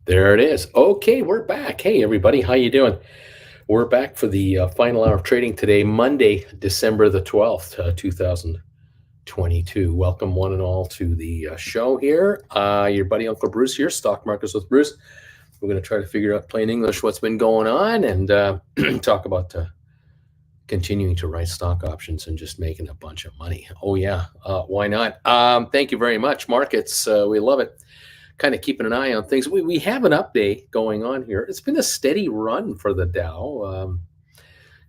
There it is. Okay, we're back. Hey, everybody, how you doing? We're back for the final hour of trading today, Monday, December the 12th, 2022. Welcome, one and all, to the show here. Your buddy Uncle Bruce here, Stock Markets with Bruce. We're going to try to figure out, plain English, what's been going on and talk about continuing to write stock options and just making a bunch of money. Oh, yeah. Why not? Thank you very much, markets. We love it. Kind of keeping an eye on things. We have an update going on here. It's been a steady run for the Dow.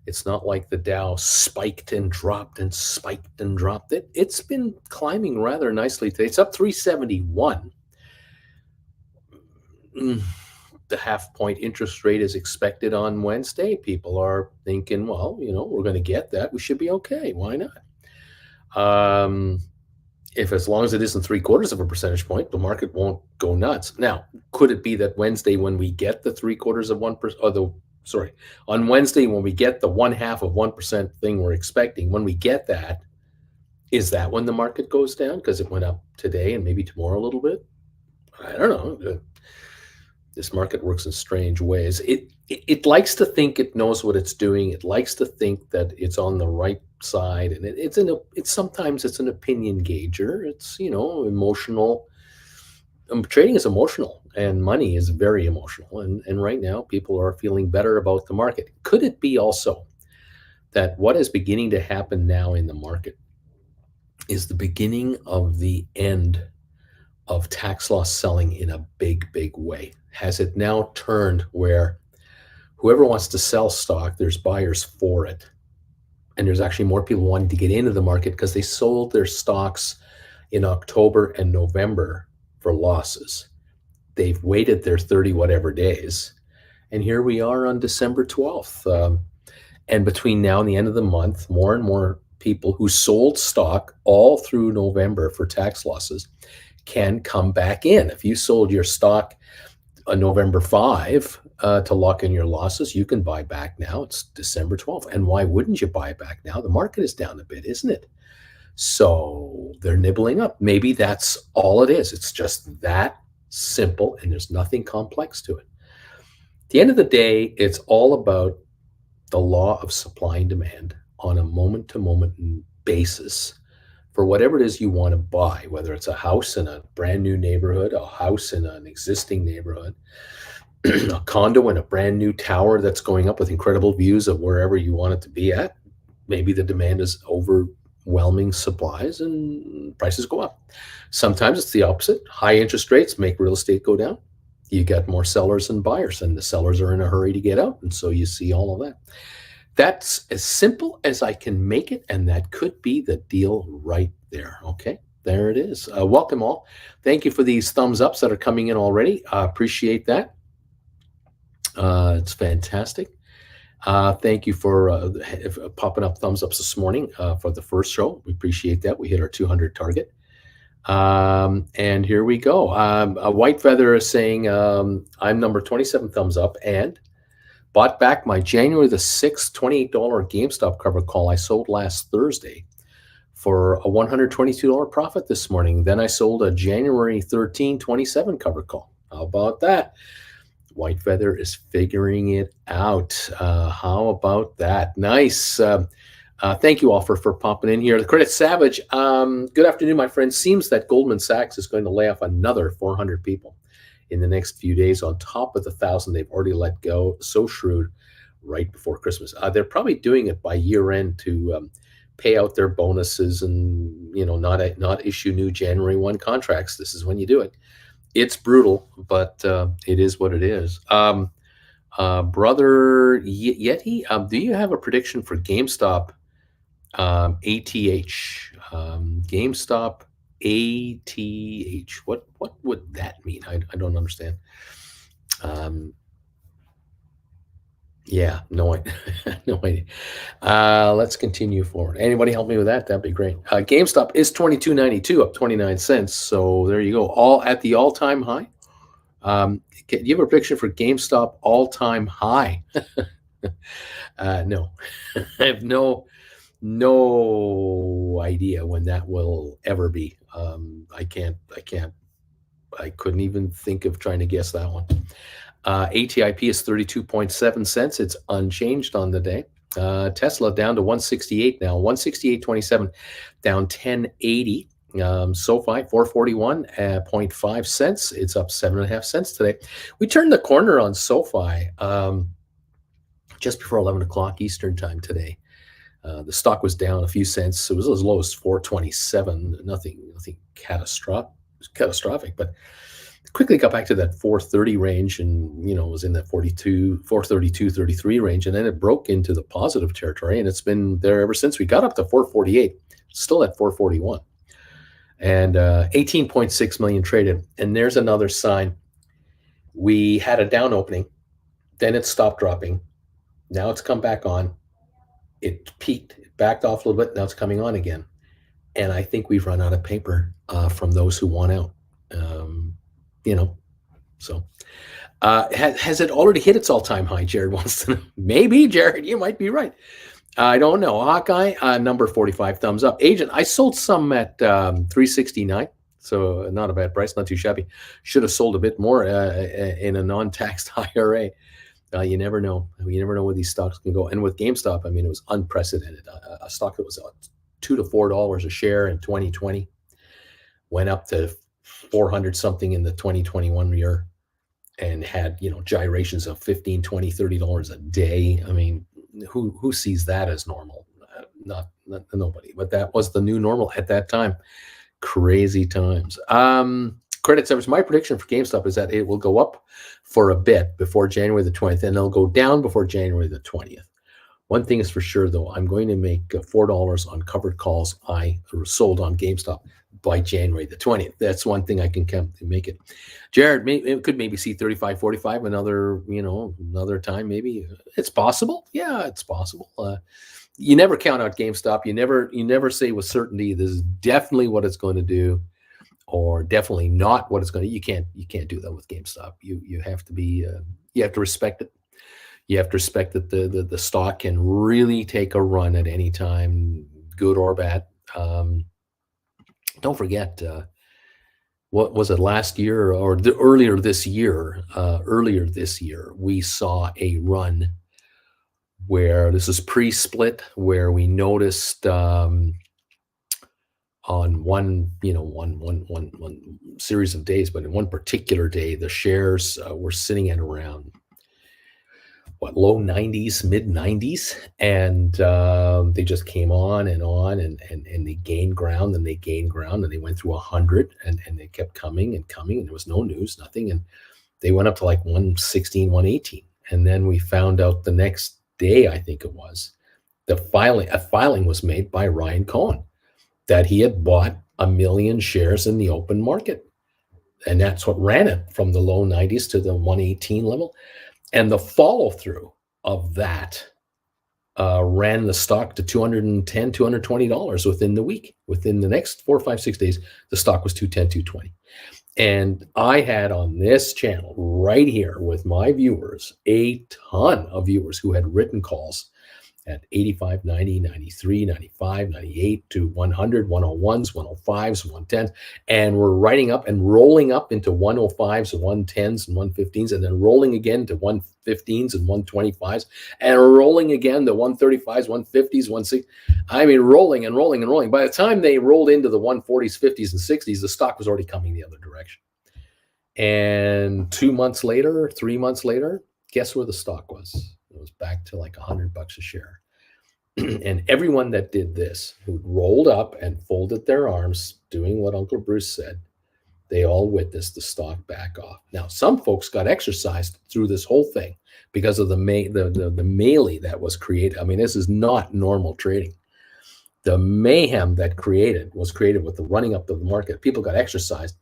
It's not like the Dow spiked and dropped and spiked and dropped. It's been climbing rather nicely today. It's up 371. The half point interest rate is expected on Wednesday. People are thinking, well, we're going to get that. We should be okay. Why not? If as long as it isn't 3/4 of a percentage point, the market won't go nuts. Now, could it be that Wednesday when we get the 3/4 of 1%, on Wednesday when we get the 1/2 of 1% thing we're expecting, when we get that, is that when the market goes down because it went up today and maybe tomorrow a little bit? I don't know. This market works in strange ways. It likes to think it knows what it's doing. It likes to think that it's on the right side, and it's sometimes it's an opinion gauger. It's emotional. Trading is emotional, and money is very emotional. And right now, people are feeling better about the market. Could it be also that what is beginning to happen now in the market is the beginning of the end of tax loss selling in a big, big way? Has it now turned where whoever wants to sell stock, there's buyers for it? And there's actually more people wanting to get into the market because they sold their stocks in October and November for losses. They've waited their 30 whatever days. And here we are on December 12th. And between now and the end of the month, more and more people who sold stock all through November for tax losses can come back in. If you sold your stock on November 5 to lock in your losses, you can buy back now. It's December 12th. And why wouldn't you buy back now? The market is down a bit, isn't it? So they're nibbling up. Maybe that's all it is. It's just that simple, and there's nothing complex to it. At the end of the day, it's all about the law of supply and demand on a moment-to-moment basis for whatever it is you want to buy, whether it's a house in a brand new neighborhood, a house in an existing neighborhood, a condo in a brand new tower that's going up with incredible views of wherever you want it to be at. Maybe the demand is overwhelming supplies and prices go up. Sometimes it's the opposite. High interest rates make real estate go down. You get more sellers than buyers, and the sellers are in a hurry to get out. And so you see all of that. That's as simple as I can make it, and that could be the deal right there. Okay, there it is. Welcome all. Thank you for these thumbs ups that are coming in already. I appreciate that. It's fantastic. Thank you for popping up thumbs ups this morning for the first show. We appreciate that. We hit our 200 target. And here we go. A White Feather is saying, I'm number 27 thumbs up and bought back my January the 6th, $28 GameStop cover call I sold last Thursday for a $122 profit this morning. Then I sold a January 13, 27 cover call. How about that? White Feather is figuring it out. How about that? Nice. Thank you all for popping in here. The Credit Savage, good afternoon, my friend. Seems that Goldman Sachs is going to lay off another 400 people in the next few days on top of the 1,000 they've already let go. So shrewd right before Christmas. They're probably doing it by year end to pay out their bonuses and not issue new January 1 contracts. This is when you do it. It's brutal, but it is what it is. Brother Yeti, do you have a prediction for GameStop ATH? GameStop ATH. What would that mean? I don't understand. Yeah, no idea. No idea. Let's continue forward. Anybody help me with that? That'd be great. GameStop is $22.92, up 29 cents. So there you go. All at the all-time high. Do you have a prediction for GameStop all-time high? No. I have no idea when that will ever be. I can't I couldn't even think of trying to guess that one. ATIP is 32.7 cents. It's unchanged on the day. Tesla down to 168 now, 168.27, down 1080. SoFi 441.5 cents. It's up 7.5 cents today. We turned the corner on SoFi just before 11 o'clock Eastern time today. The stock was down a few cents. It was as low as 427. Nothing catastrophic, but quickly got back to that 430 range, and was in that 432, 33 range, and then it broke into the positive territory, and it's been there ever since. We got up to 448, still at 441, and 18.6 million traded. And there's another sign. We had a down opening, then it stopped dropping. Now it's come back on. It peaked, it backed off a little bit. Now it's coming on again. And I think we've run out of paper from those who want out. So has it already hit its all-time high? Jared wants to know. Maybe, Jared, you might be right. I don't know. Hawkeye, number 45, thumbs up. Agent, I sold some at 369, so not a bad price, not too shabby. Should have sold a bit more in a non-taxed IRA. You never know. You never know where these stocks can go. And with GameStop, it was unprecedented. A stock that was $2 to $4 a share in 2020 went up to 400 something in the 2021 year, and had gyrations of $15, $20, $30 a day. Who sees that as normal? Not nobody. But that was the new normal at that time. Crazy times. Credit service. My prediction for GameStop is that it will go up for a bit before January the 20th, and it'll go down before January the 20th. One thing is for sure, though, I'm going to make $4 on covered calls I sold on GameStop by January the 20th. That's one thing I can make it. Jared, it could maybe see 35, 45 another time. Maybe it's possible. Yeah, it's possible. You never count out GameStop. You never say with certainty this is definitely what it's going to do, or definitely not what it's going to. You can't do that with GameStop. You have to be. You have to respect it. You have to respect that the stock can really take a run at any time, good or bad. Don't forget, what was it, last year or earlier this year? Earlier this year, we saw a run where this is pre-split, where we noticed on one series of days, but in one particular day, the shares were sitting at around low 90s, mid 90s, and they just came on and they gained ground, and they went through 100, and they kept coming and coming, and there was no news, nothing, and they went up to like 116, 118, and then we found out the next day, I think it was, a filing was made by Ryan Cohen that he had bought 1 million shares in the open market, and that's what ran it from the low 90s to the 118 level. And the follow-through of that ran the stock to $210, $220 within the week. Within the next 4, 5, 6 days, the stock was $210, $220. And I had on this channel right here with my viewers, a ton of viewers who had written calls at 85, 90, 93, 95, 98 to 100, 101s, 105s, 110s, and we're writing up and rolling up into 105s and 110s and 115s, and then rolling again to 115s and 125s, and rolling again to 135s, 150s, 160s. Rolling and rolling and rolling. By the time they rolled into the 140s, 50s, and 60s, the stock was already coming the other direction. And 2 months later, 3 months later, guess where the stock was? It was back to like $100 a share. And everyone that did this, who rolled up and folded their arms, doing what Uncle Bruce said, they all witnessed the stock back off. Now, some folks got exercised through this whole thing because of the melee that was created. This is not normal trading. The mayhem that was created with the running up of the market. People got exercised.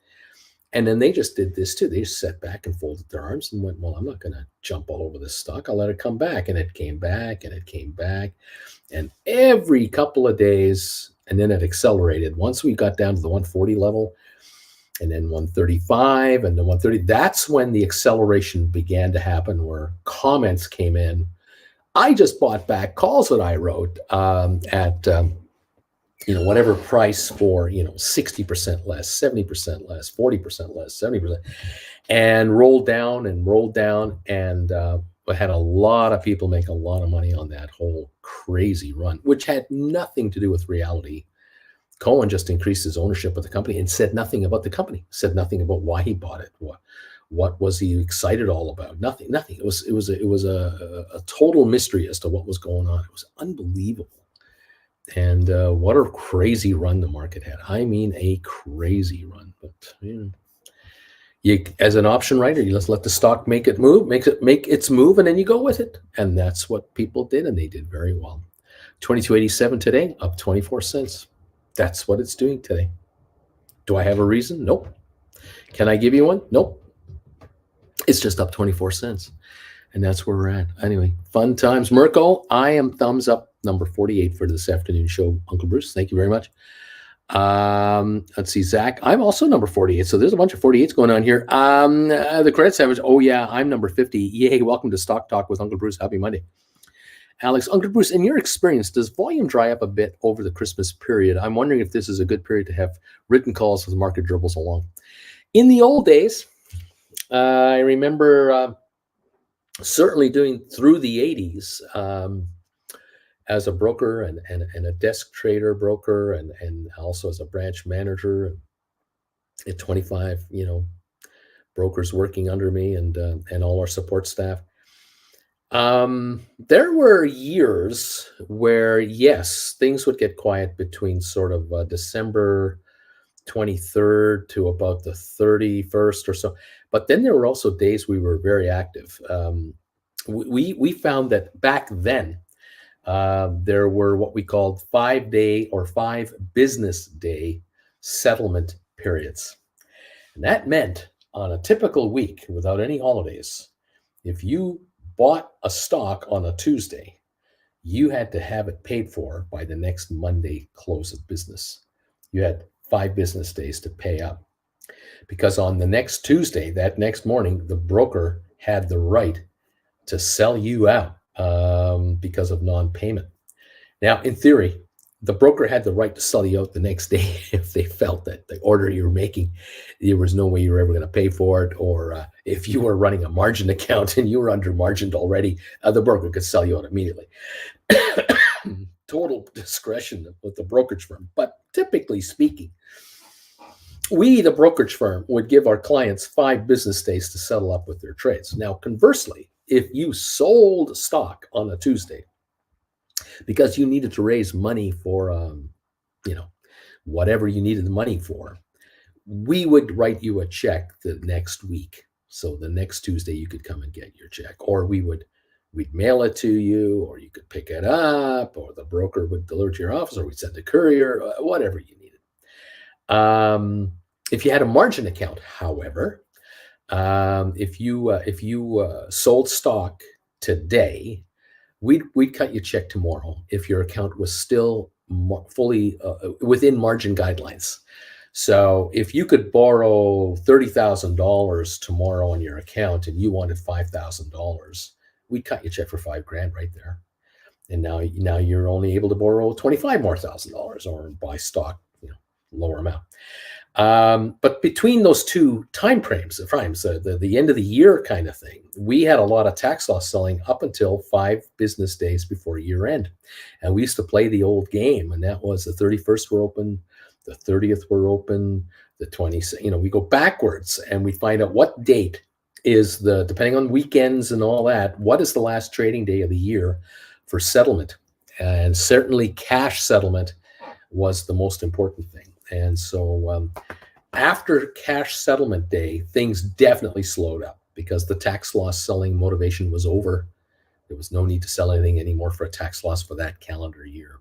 And then they just did this too. They just sat back and folded their arms and went, well, I'm not going to jump all over this stock. I'll let it come back. And it came back and it came back. And every couple of days, and then it accelerated. Once we got down to the 140 level, and then 135 and then 130, that's when the acceleration began to happen, where comments came in. I just bought back calls that I wrote at whatever price for, 60% less, 70% less, 40% less, 70%, and rolled down. And I had a lot of people make a lot of money on that whole crazy run, which had nothing to do with reality. Cohen just increased his ownership of the company and said nothing about the company, said nothing about why he bought it. What was he excited all about? Nothing, nothing. It was a total mystery as to what was going on. It was unbelievable. And what a crazy run the market had. I mean, a crazy run. But you, as an option writer, you just let the stock make its move, and then you go with it. And that's what people did, and they did very well. 2287 today, up 24 cents. That's what it's doing today. Do I have a reason? Nope. Can I give you one? Nope. It's just up 24 cents. And that's where we're at. Anyway, fun times. Mirko, I am thumbs up number 48 for this afternoon show. Uncle Bruce, thank you very much. Let's see, Zach, I'm also number 48. So there's a bunch of 48s going on here. The credit savage, oh yeah, I'm number 50. Yay, welcome to Stock Talk with Uncle Bruce. Happy Monday. Alex, Uncle Bruce, in your experience, does volume dry up a bit over the Christmas period? I'm wondering if this is a good period to have written calls as the market dribbles along. In the old days, I remember certainly doing through the 80s as a broker and a desk trader broker, and also as a branch manager at 25, brokers working under me and all our support staff. There were years where, yes, things would get quiet between sort of December 23rd to about the 31st or so. But then there were also days we were very active. We found that back then there were what we called 5-day or 5 business day settlement periods. And that meant on a typical week without any holidays, if you bought a stock on a Tuesday, you had to have it paid for by the next Monday close of business. You had 5 business days to pay up, because on the next Tuesday, that next morning, the broker had the right to sell you out because of non-payment. Now, in theory, the broker had the right to sell you out the next day if they felt that the order you were making, there was no way you were ever going to pay for it, or if you were running a margin account and you were under margined already, the broker could sell you out immediately. Total discretion with the brokerage firm. But typically speaking, we, the brokerage firm, would give our clients 5 business days to settle up with their trades. Now, conversely, if you sold stock on a Tuesday because you needed to raise money for, whatever you needed the money for, we would write you a check the next week. So the next Tuesday you could come and get your check, or we'd mail it to you, or you could pick it up, or the broker would deliver to your office, or we'd send a courier, whatever you needed. If you had a margin account, however, if you sold stock today, we'd cut you a check tomorrow if your account was still fully within margin guidelines. So if you could borrow $30,000 tomorrow on your account and you wanted $5,000, we'd cut you a check for $5,000 right there. And now you're only able to borrow $25,000 or buy stock, lower amount. But between those two time frames, the end of the year kind of thing, we had a lot of tax loss selling up until 5 business days before year end. And we used to play the old game, and that was the 31st were open, the 30th were open, the 20th, we go backwards and we find out what date is depending on weekends and all that, what is the last trading day of the year for settlement. And certainly cash settlement was the most important thing. And so after cash settlement day, things definitely slowed up because the tax loss selling motivation was over. There was no need to sell anything anymore for a tax loss for that calendar year.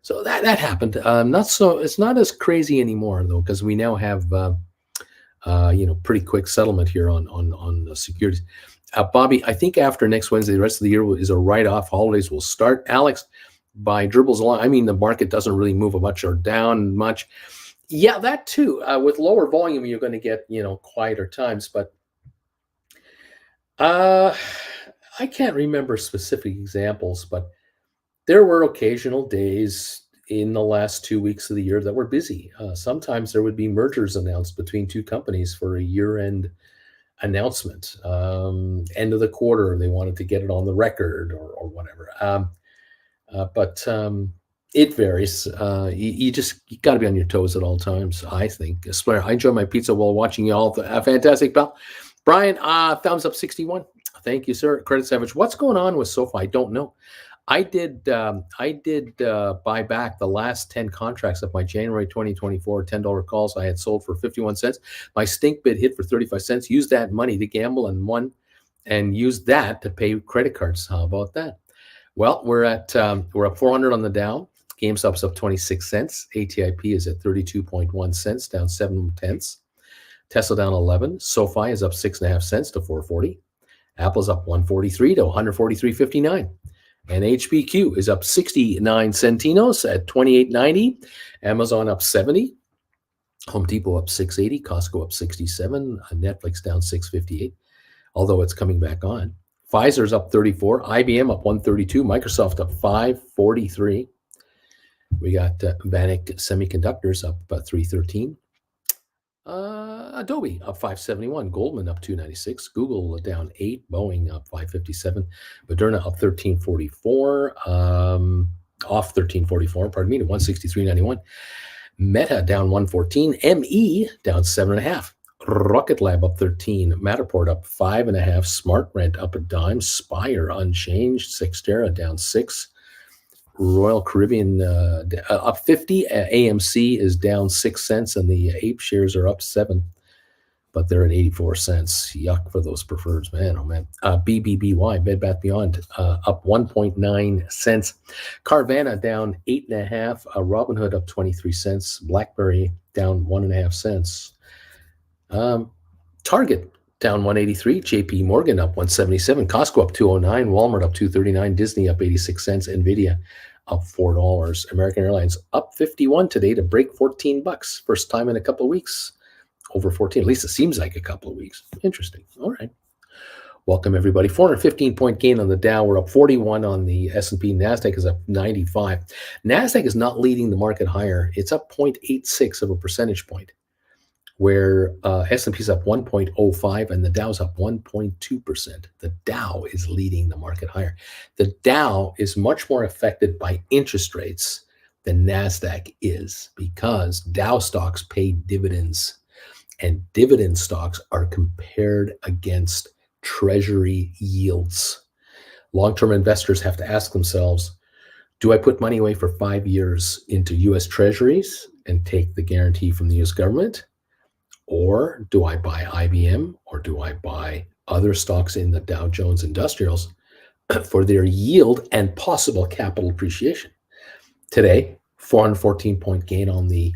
So that happened. It's not as crazy anymore though, because we now have pretty quick settlement here on the securities. Bobby, I think after next Wednesday, the rest of the year is a write-off. Holidays will start. Alex, by dribbles along, I mean the market doesn't really move much or down much. Yeah, that too. With lower volume, you're going to get quieter times. But I can't remember specific examples, but there were occasional days in the last 2 weeks of the year that were busy. Sometimes there would be mergers announced between two companies for a year-end announcement. End of the quarter, they wanted to get it on the record or whatever. But it varies. You got to be on your toes at all times, I think. I swear, I enjoy my pizza while watching you all. Fantastic, pal. Brian, thumbs up 61. Thank you, sir. Credit Savage. What's going on with SoFi? I don't know. I did buy back the last 10 contracts of my January 2024 $10 calls I had sold for 51 cents. My stink bid hit for 35 cents. Used that money to gamble and won, and used that to pay credit cards. How about that? Well, we're up 400 on the Dow. GameStop's up 26 cents. ATIP is at 32.1 cents, down 7 tenths. Tesla down 11. SoFi is up 6.5 cents to 440. Apple's up 143 to 143.59. And HPQ is up 69 centinos at 28.90. Amazon up 70. Home Depot up 680. Costco up 67. Netflix down 658, although it's coming back on. Pfizer's up 34. IBM up 132. Microsoft up 543. We got Vanik Semiconductors up 313. Adobe up 571. Goldman up 296. Google down 8. Boeing up 557. Moderna up 1344. Off 1344. Pardon me, to 163.91. Meta down 114. ME down 7.5. Rocket Lab up 13. Matterport up 5.5. SmartRent up a dime. Spire unchanged. Cyxtera down 6. Royal Caribbean up 50. AMC is down 6 cents, and the Ape shares are up 7, but they're at 84 cents. Yuck for those preferreds, man. Oh man. BBBY, Bed Bath Beyond, up 1.9 cents. Carvana down 8.5. Robinhood up 23 cents. BlackBerry down 1.5 cents. Target down 183. JP Morgan up 177. Costco up 209. Walmart up 239. Disney up 86 cents. Nvidia up $4. American Airlines up 51 today to break $14. First time in a couple of weeks. Over 14. At least it seems like a couple of weeks. Interesting. All right. Welcome, everybody. 415-point gain on the Dow. We're up 41 on the S&P. NASDAQ is up 95. NASDAQ is not leading the market higher. It's up 0.86 of a percentage point, where S&P is up 1.05 and the Dow's up 1.2%. The Dow is leading the market higher. The Dow is much more affected by interest rates than NASDAQ is, because Dow stocks pay dividends, and dividend stocks are compared against Treasury yields. Long-term investors have to ask themselves, do I put money away for 5 years into U.S. Treasuries and take the guarantee from the U.S. government? Or do I buy IBM, or do I buy other stocks in the Dow Jones Industrials for their yield and possible capital appreciation? Today, 414-point gain on the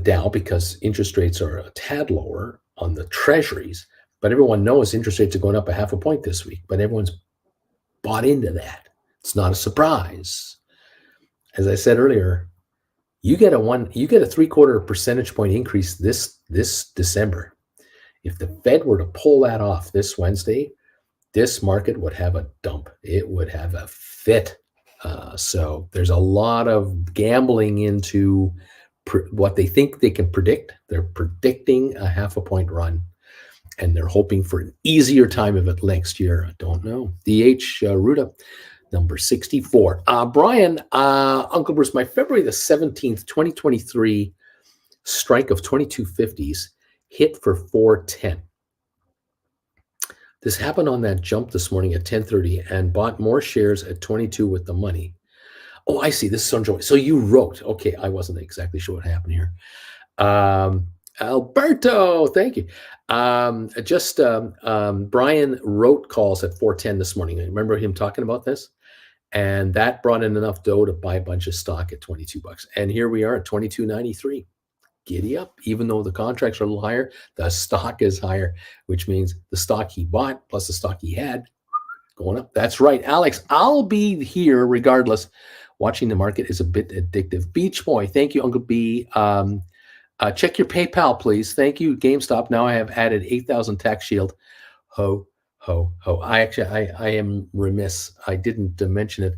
Dow, because interest rates are a tad lower on the treasuries. But everyone knows interest rates are going up 0.5 point this week. But everyone's bought into that. It's not a surprise. As I said earlier, you get a 0.75 percentage point increase this December. If the Fed were to pull that off this Wednesday, this market would have a dump. It would have a fit. So there's a lot of gambling into what they think they can predict. They're predicting a 0.5 point run, and they're hoping for an easier time of it next year. I don't know. DH Ruta, number 64. Brian, Uncle Bruce, my February the 17th, 2023 strike of 2250s hit for 410. This happened on that jump this morning at 10:30 and bought more shares at 22 with the money. Oh, I see. This is so enjoyable. So you wrote. Okay, I wasn't exactly sure what happened here. Alberto, thank you. Brian wrote calls at 410 this morning. I remember him talking about this, and that brought in enough dough to buy a bunch of stock at $22. And here we are at $22.93. Giddy up. Even though the contracts are a little higher, the stock is higher, which means the stock he bought plus the stock he had going up. That's right, Alex. I'll be here regardless. Watching the market is a bit addictive. Beach Boy, thank you, Uncle B. Check your PayPal, please. Thank you, GameStop. Now I have added 8,000 tax shield. Ho, ho, ho. I am remiss. I didn't mention it.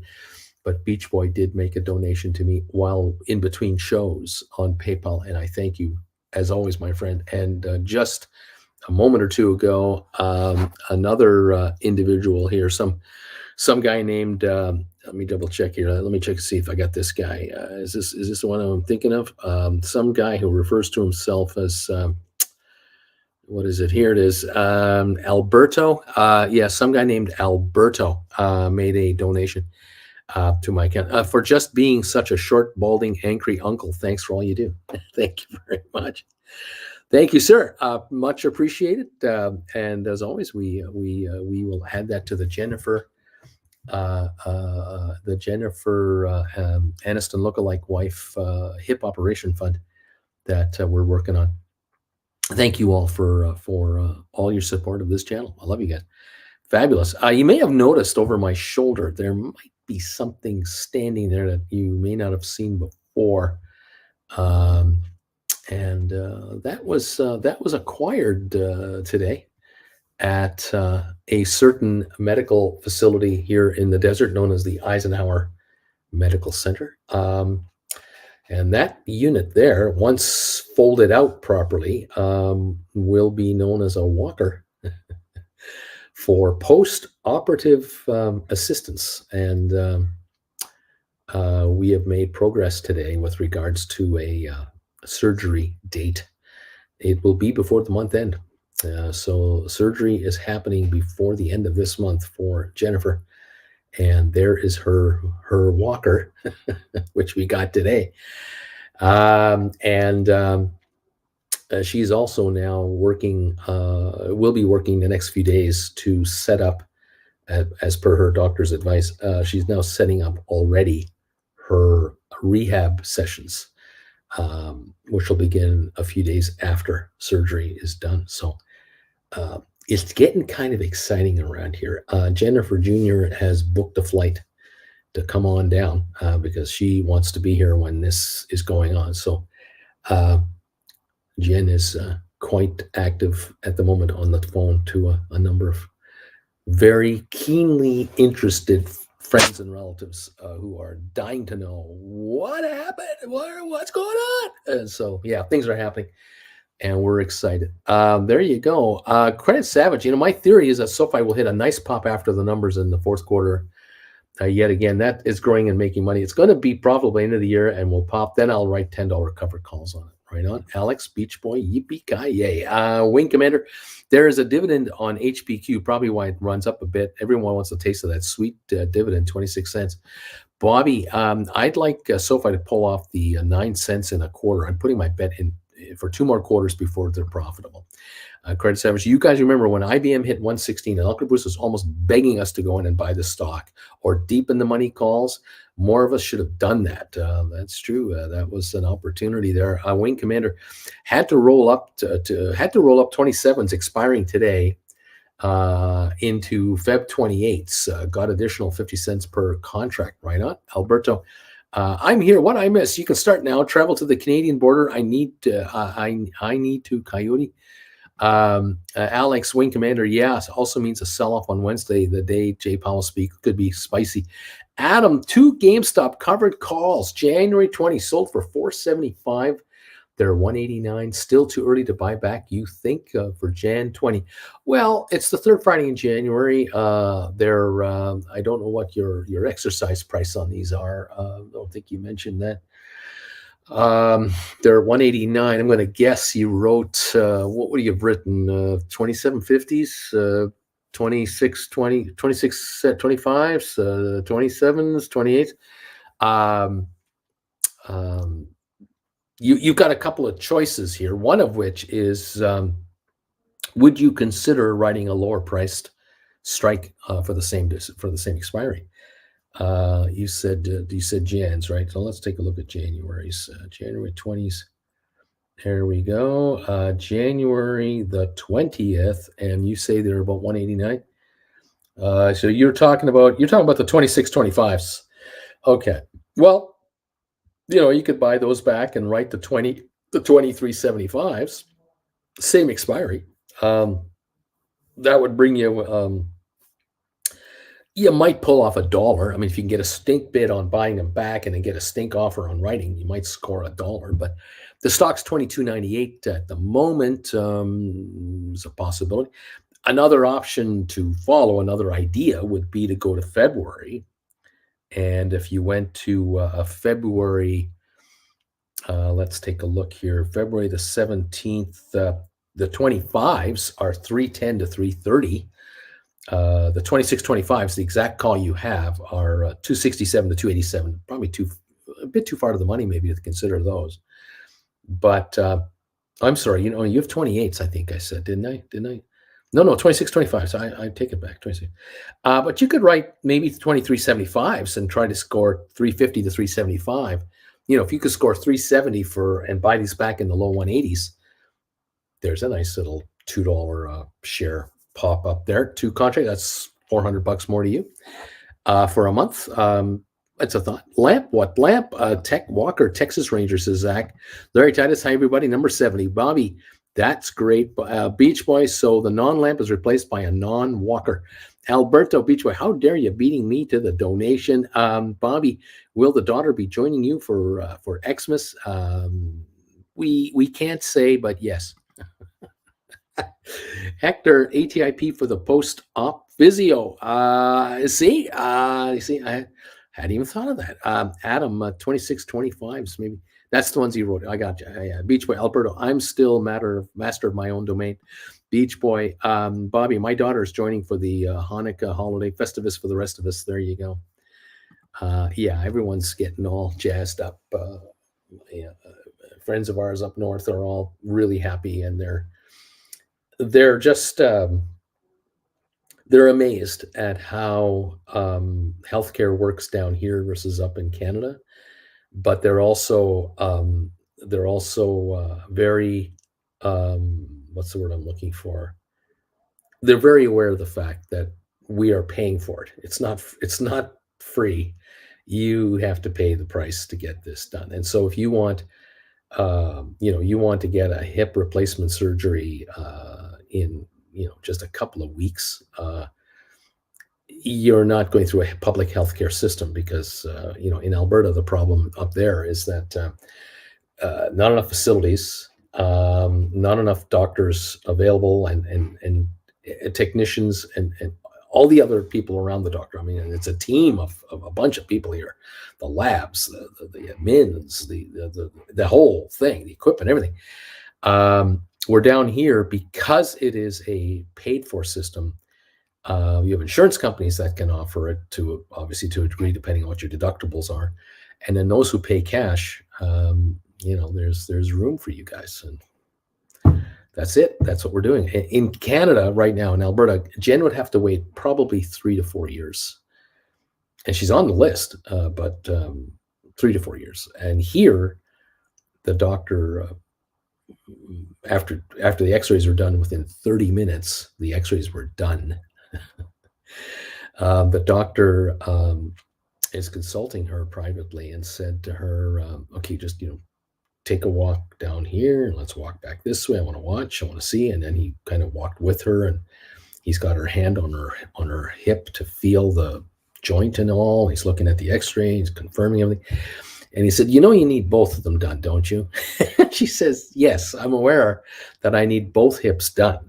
but Beach Boy did make a donation to me while in between shows on PayPal, and I thank you as always, my friend. And just a moment or two ago, another individual here, some guy named. Let me double check here. Let me check to see if I got this guy. Is this the one I'm thinking of? Some guy who refers to himself as. What is it? Here it is. Alberto. Yeah, some guy named Alberto made a donation to my account for just being such a short, balding, angry uncle. Thanks for all you do. Thank you very much. Thank you, sir. Much appreciated. And as always, we will add that to the Jennifer Aniston lookalike wife hip operation fund that we're working on. Thank you all for all your support of this channel. I love you guys. Fabulous. You may have noticed over my shoulder there might be something standing there that you may not have seen before, and that was acquired today at a certain medical facility here in the desert known as the Eisenhower Medical Center. And that unit there, once folded out properly, will be known as a walker for post-operative assistance. And we have made progress today with regards to a surgery date. It will be before the month end. So surgery is happening before the end of this month for Jennifer. And there is her walker, which we got today. She's also now working, will be working the next few days to set up, as per her doctor's advice, she's now setting up already her rehab sessions, which will begin a few days after surgery is done. So it's getting kind of exciting around here. Jennifer Jr. has booked a flight to come on down because she wants to be here when this is going on. So Jen is quite active at the moment on the phone to a number of very keenly interested friends and relatives who are dying to know what happened, what's going on. And so, yeah, things are happening. And we're excited. There you go. Credit Savage. My theory is that SoFi will hit a nice pop after the numbers in the fourth quarter. Yet again, that is growing and making money. It's going to be profitable by the end of the year and will pop. Then I'll write $10 covered calls on it. Right on. Alex, Beach Boy, yippee-ki-yay. Wing Commander, there is a dividend on HPQ, probably why it runs up a bit. Everyone wants a taste of that sweet dividend, 26 cents. Bobby, I'd like SoFi to pull off the 9 cents in a quarter. I'm putting my bet in for 2 more quarters before they're profitable. Credit Savage, you guys remember when IBM hit 116 and Uncle Bruce was almost begging us to go in and buy the stock or deepen the money calls? More of us should have done that. That's true. That was an opportunity there. Wing Commander had to roll up 27s expiring today into Feb 28s. Got additional 50 cents per contract. Right on. Alberto, I'm here. What I miss? You can start now. Travel to the Canadian border. I need to. I need to. Coyote. Alex, Wing Commander. Yes, also means a sell-off on Wednesday. The day Jay Powell speaks could be spicy. Adam, 2 GameStop covered calls. January 20 sold for $475. They're $189. Still too early to buy back, you think, for Jan 20? Well, it's the third Friday in January. I don't know what your exercise price on these are. I don't think you mentioned that. They're $189. I'm going to guess you wrote, what would you have written? 2750s, 2625s, 27s, 28s. You've got a couple of choices here. One of which is, would you consider writing a lower priced strike for the same expiry? You said Jan's, right? So let's take a look at January's. January 20s. There we go. January the 20th, and you say they're about 189. So you're talking about the 2625s. Okay. Well, you could buy those back and write the 2375s, same expiry. That would bring you You might pull off $1. I mean, if you can get a stink bid on buying them back and then get a stink offer on writing, you might score $1. But the stock's 22.98 at the moment. Is a possibility. Another option to follow, another idea would be to go to February. And if you went to February, let's take a look here. February the 17th, the 25s are 310 to 330. The 26.25s, the exact call you have, are 267 to 287. Probably a bit too far to the money, maybe, to consider those. But I'm sorry, you have 28s, I think I said, didn't I? No, 26.25. So I take it back, 26. But you could write maybe 23.75s and try to score 350 to 375. If you could score 370 and buy these back in the low 180s, there's a nice little $2 share pop up there. 2 contract, that's $400 more to you for a month. That's a thought. Lamp, Tech Walker, Texas Rangers, says Zach. Larry Titus, hi everybody. Number 70, Bobby. That's great. Beach Boy, so the non-lamp is replaced by a non-walker. Alberto Beach Boy, how dare you beating me to the donation? Bobby, will the daughter be joining you for Xmas? We can't say, but yes. Hector, ATIP for the post-op physio. See, I hadn't even thought of that. Adam, 26.25s, maybe. That's the ones he wrote. I got you. Yeah. Beach Boy, Alberto, I'm still master of my own domain. Beach Boy, Bobby, my daughter is joining for the Hanukkah holiday Festivus for the rest of us. There you go. Yeah, everyone's getting all jazzed up. Friends of ours up north are all really happy, and they're just they're amazed at how healthcare works down here versus up in Canada. But they're also very what's the word I'm looking for? They're very aware of the fact that we are paying for it. It's not free. You have to pay the price to get this done. And so if you want, you want to get a hip replacement surgery in just a couple of weeks, you're not going through a public healthcare system because in Alberta the problem up there is that not enough facilities, not enough doctors available, and technicians and all the other people around the doctor. I mean, it's a team of a bunch of people here, the labs, the admins, the whole thing, the equipment, everything. We're down here because it is a paid for system. You have insurance companies that can offer it obviously to a degree, depending on what your deductibles are. And then those who pay cash, there's room for you guys. And that's it. That's what we're doing. In Canada right now, in Alberta, Jen would have to wait probably 3 to 4 years. And she's on the list, but 3 to 4 years. And here, the doctor, after the x-rays were done, within 30 minutes, the x-rays were done. The doctor is consulting her privately and said to her, okay, just, take a walk down here and let's walk back this way. I want to see. And then he kind of walked with her, and he's got her hand on her hip to feel the joint and all. He's looking at the x-ray, he's confirming everything. And he said, you need both of them done, don't you? She says, yes, I'm aware that I need both hips done,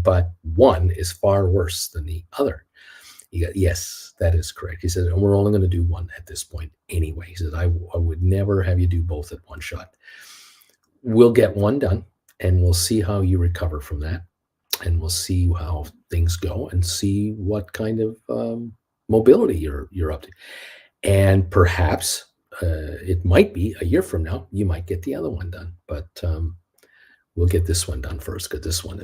but one is far worse than the other. Yes, that is correct. He said, and we're only going to do one at this point anyway. He said, I would never have you do both at one shot. We'll get one done, and we'll see how you recover from that. And we'll see how things go and see what kind of mobility you're up to. And perhaps it might be a year from now, you might get the other one done. But we'll get this one done first, because this one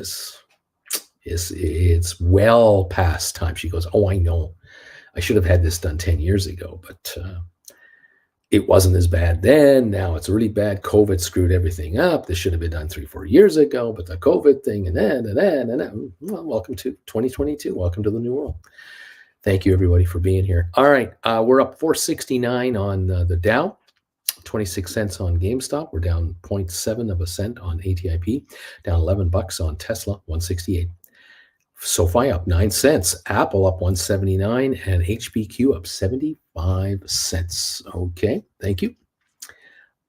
it's well past time. She goes, oh, I know. I should have had this done 10 years ago, but it wasn't as bad then. Now it's really bad. COVID screwed everything up. This should have been done 3-4 years ago, but the COVID thing and then. Well, welcome to 2022. Welcome to the new world. Thank you, everybody, for being here. All right, we're up 469 on the Dow, 26 cents on GameStop. We're down 0.7 of a cent on ATIP, down $11 on Tesla, 168. SoFi up 9 cents, Apple up 179, and HPQ up 75 cents. Okay, thank you.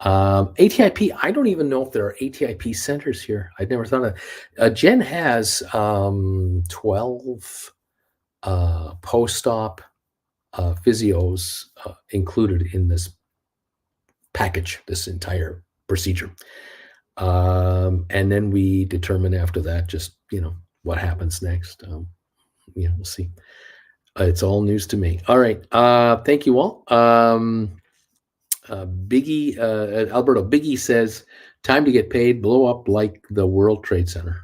ATIP, I don't even know if there are ATIP centers here. I'd never thought of. Jen has 12 post-op physios included in this package, this entire procedure. And then we determine after that just, what happens next. We'll see. It's all news to me. All right. Thank you all. Biggie, Alberto, Biggie says, time to get paid, blow up like the World Trade Center.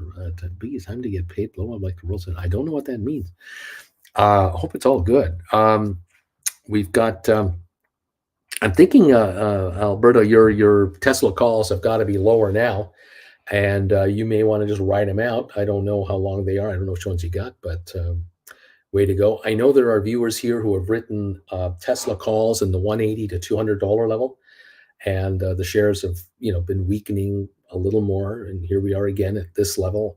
Biggie, time to get paid, blow up like the World Trade Center. I don't know what that means. Hope it's all good. We've got, I'm thinking, Alberto, your Tesla calls have got to be lower now. And you may want to just write them out. I don't know how long they are. I don't know which ones you got, but way to go. I know there are viewers here who have written Tesla calls in the $180 to $200 level. And the shares have, been weakening a little more. And here we are again at this level.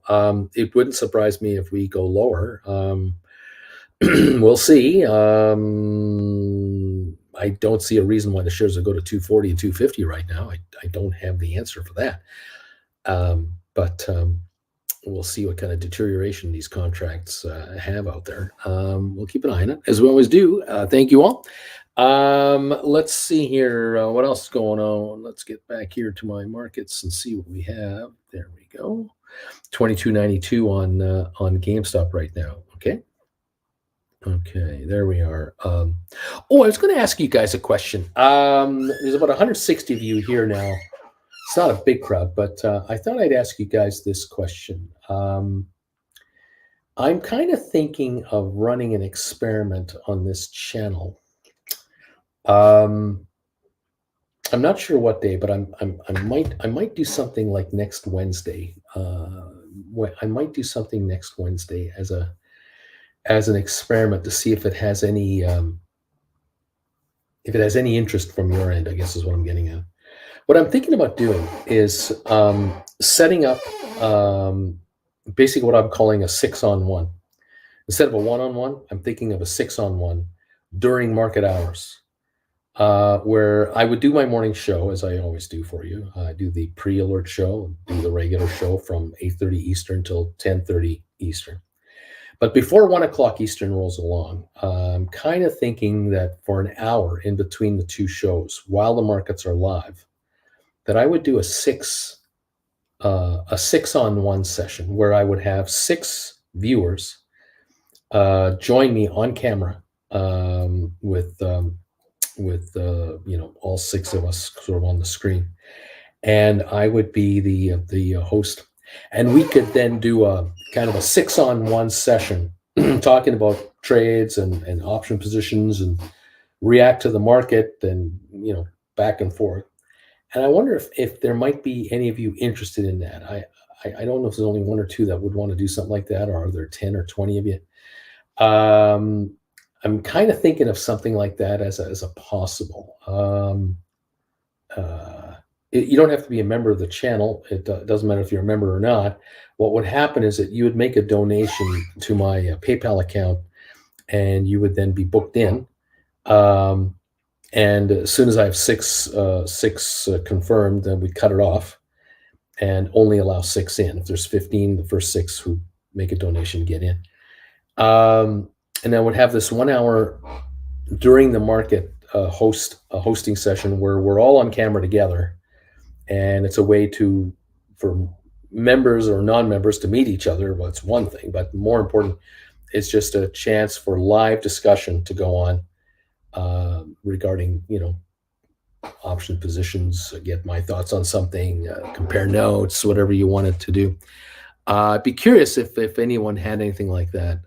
It wouldn't surprise me if we go lower. We'll see. I don't see a reason why the shares would go to 240 and 250 right now. I don't have the answer for that. But we'll see what kind of deterioration these contracts have out there. We'll keep an eye on it, as we always do. Thank you all. Let's see here. What else is going on? Let's get back here to my markets and see what we have. There we go. 22.92 on GameStop right now. Okay, there we are. I was going to ask you guys a question. There's about 160 of you here now. It's not a big crowd, but I thought I'd ask you guys this question. I'm kind of thinking of running an experiment on this channel. I'm not sure what day, but I might do something like next Wednesday. I might do something next Wednesday as an experiment to see if it has any interest from your end, I guess is what I'm getting at. What I'm thinking about doing is setting up basically what I'm calling a 6-on-1. Instead of a 1-on-1, I'm thinking of a 6-on-1 during market hours, where I would do my morning show, as I always do for you. I do the pre-alert show, do the regular show from 8:30 Eastern till 10:30 Eastern. But before 1 o'clock Eastern rolls along, I'm kind of thinking that for an hour in between the two shows, while the markets are live, that I would do a 6-on-1 session where I would have 6 viewers join me on camera with all 6 of us sort of on the screen, and I would be the host. And we could then do a kind of a 6-on-1 session talking about trades and option positions and react to the market and, back and forth. And I wonder if there might be any of you interested in that. I don't know if there's only 1 or 2 that would want to do something like that, or are there 10 or 20 of you? I'm kind of thinking of something like that as a possible. You don't have to be a member of the channel. It doesn't matter if you're a member or not. What would happen is that you would make a donation to my PayPal account, and you would then be booked in. And as soon as I have six confirmed, then we cut it off and only allow 6 in. If there's 15, the first 6 who make a donation get in. And I would have this 1 hour during the market hosting session where we're all on camera together. And it's a way for members or non-members to meet each other. Well, it's one thing, but more important, it's just a chance for live discussion to go on regarding, option positions, get my thoughts on something, compare notes, whatever you wanted to do. I'd be curious if anyone had anything like that.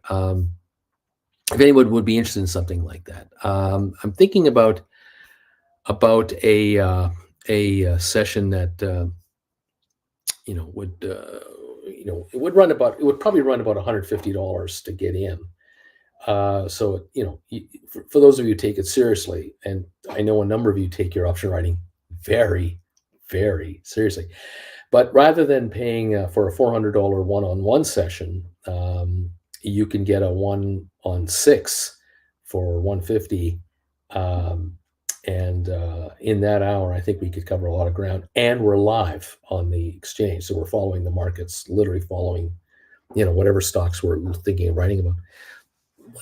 If anyone would be interested in something like that. I'm thinking about a session that it would probably run about $150 to get in. So for those of you who take it seriously, and I know a number of you take your option writing very, very seriously, but rather than paying for a $400 one-on-one session, you can get a 1 on 6 for 150. Um, and in that hour, I think we could cover a lot of ground. And we're live on the exchange, so we're following the markets, literally following, whatever stocks we're thinking of writing about.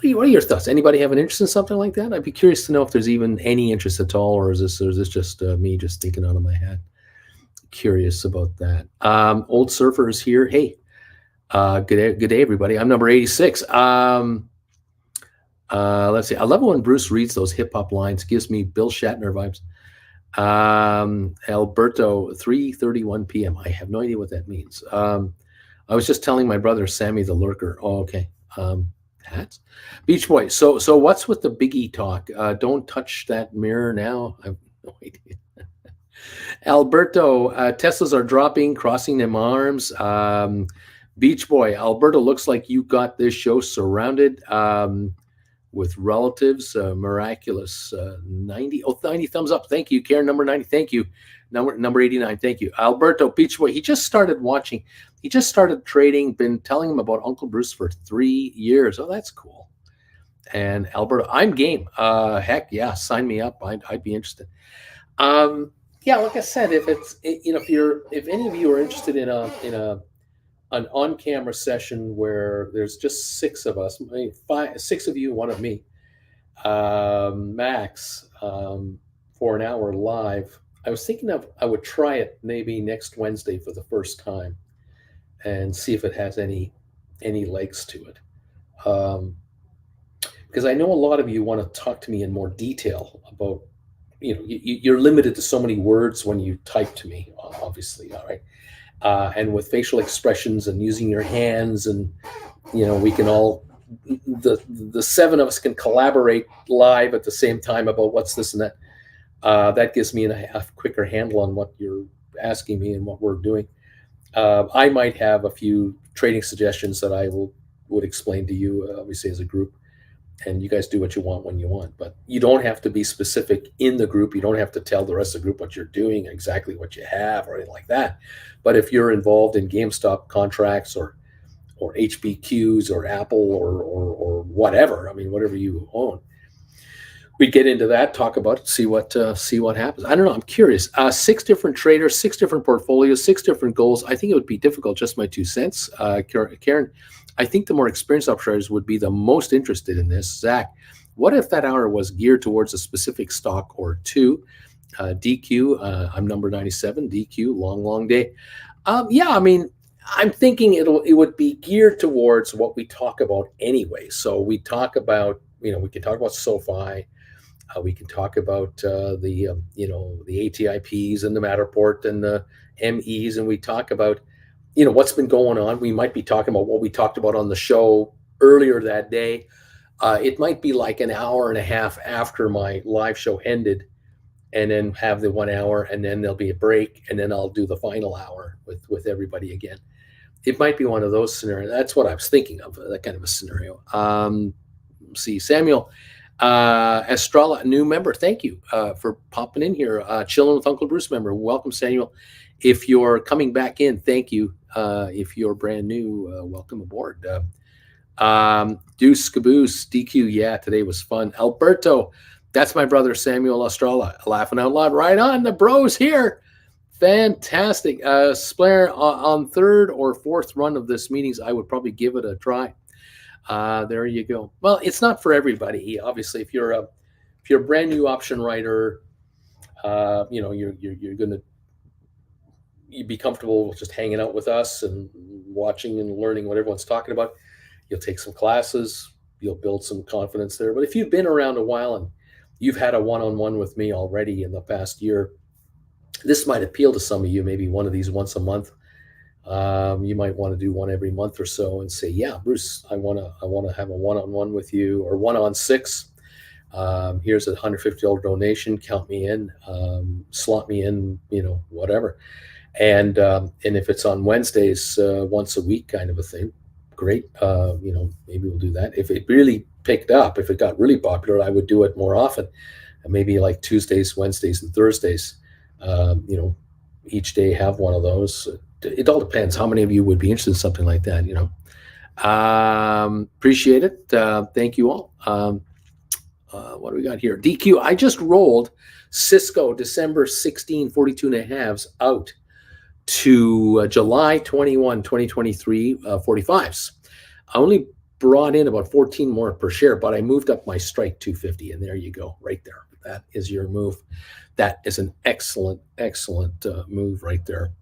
What are your thoughts? Anybody have an interest in something like that? I'd be curious to know if there's even any interest at all, or is this just me just thinking out of my head? Curious about that. Old Surfer is here. Hey, good day, everybody. I'm number 86. Let's see. I love it when Bruce reads those hip hop lines. Gives me Bill Shatner vibes. Alberto, 3:31 p.m. I have no idea what that means. I was just telling my brother Sammy the Lurker. Oh, okay. Hats. Beach Boy. So what's with the Biggie talk? Don't touch that mirror now. I have no idea. Alberto, Teslas are dropping, crossing them arms. Beach Boy, Alberto, looks like you got this show surrounded with relatives. Miraculous. 90 thumbs up. Thank you. Karen, number 90. Thank you. Number 89. Thank you. Alberto, Beach Boy, he just started watching. He just started trading. Been telling him about Uncle Bruce for 3 years. Oh, that's cool. And Alberto, I'm game. Heck yeah, sign me up. I'd be interested. Yeah, like I said, if any of you are interested in an on-camera session where there's just 6 of us, 6 of you, 1 of me, max, for an hour live. I was thinking I would try it maybe next Wednesday for the first time and see if it has any legs to it. Because I know a lot of you want to talk to me in more detail about, you're limited to so many words when you type to me, obviously, all right? And with facial expressions and using your hands, and we can all, the 7 of us can collaborate live at the same time about what's this and that. That gives me a quicker handle on what you're asking me and what we're doing. I might have a few trading suggestions that I would explain to you, obviously, as a group. And you guys do what you want when you want, but you don't have to be specific in the group. You don't have to tell the rest of the group what you're doing, exactly what you have, or anything like that. But if you're involved in GameStop contracts or HBQs or Apple or whatever, whatever you own, we'd get into that, talk about it, see what happens. I don't know. I'm curious. 6 different traders, 6 different portfolios, 6 different goals. I think it would be difficult. Just my 2 cents. Karen, I think the more experienced traders would be the most interested in this. Zach, what if that hour was geared towards a specific stock or 2? DQ, I'm number 97. DQ, long day. Yeah, I'm thinking it would be geared towards what we talk about anyway. So we talk about, we can talk about SoFi. We can talk about the ATIPs and the Matterport and the MEs, and we talk about what's been going on. We might be talking about what we talked about on the show earlier that day. It might be like an hour and a half after my live show ended, and then have the 1 hour, and then there'll be a break, and then I'll do the final hour with everybody again. It might be one of those scenarios. That's what I was thinking of, that kind of a scenario. See, Samuel, Estrella, new member. Thank you for popping in here. Chilling with Uncle Bruce member. Welcome, Samuel. If you're coming back in, thank you. If you're brand new, welcome aboard. Deuce Caboose, DQ, yeah, today was fun. Alberto, that's my brother Samuel Estrella, laughing out loud. Right on, the bros here. Fantastic. Splair, on 3rd or 4th run of this meetings, I would probably give it a try. There you go. Well, it's not for everybody. Obviously, if you're a brand new option writer, you're gonna be comfortable with just hanging out with us and watching and learning what everyone's talking about. You'll take some classes. You'll build some confidence there. But if you've been around a while and you've had a one-on-one with me already in the past year, this might appeal to some of you. Maybe one of these once a month. You might want to do one every month or so and say, yeah, Bruce, I want to have a one-on-one with you, or 1 on 6. Here's a $150 donation. Count me in, slot me in, whatever. And if it's on Wednesdays, once a week kind of a thing, great. Maybe we'll do that. If it really picked up, if it got really popular, I would do it more often. Maybe like Tuesdays, Wednesdays, and Thursdays. Each day have one of those. It all depends how many of you would be interested in something like that. Appreciate it. Thank you all. What do we got here? DQ, I just rolled Cisco December 16, 42 and a halves out to July 21, 2023, 45s. I only brought in about 14 more per share, but I moved up my strike 250, and there you go, right there. That is your move. That is an excellent move right there.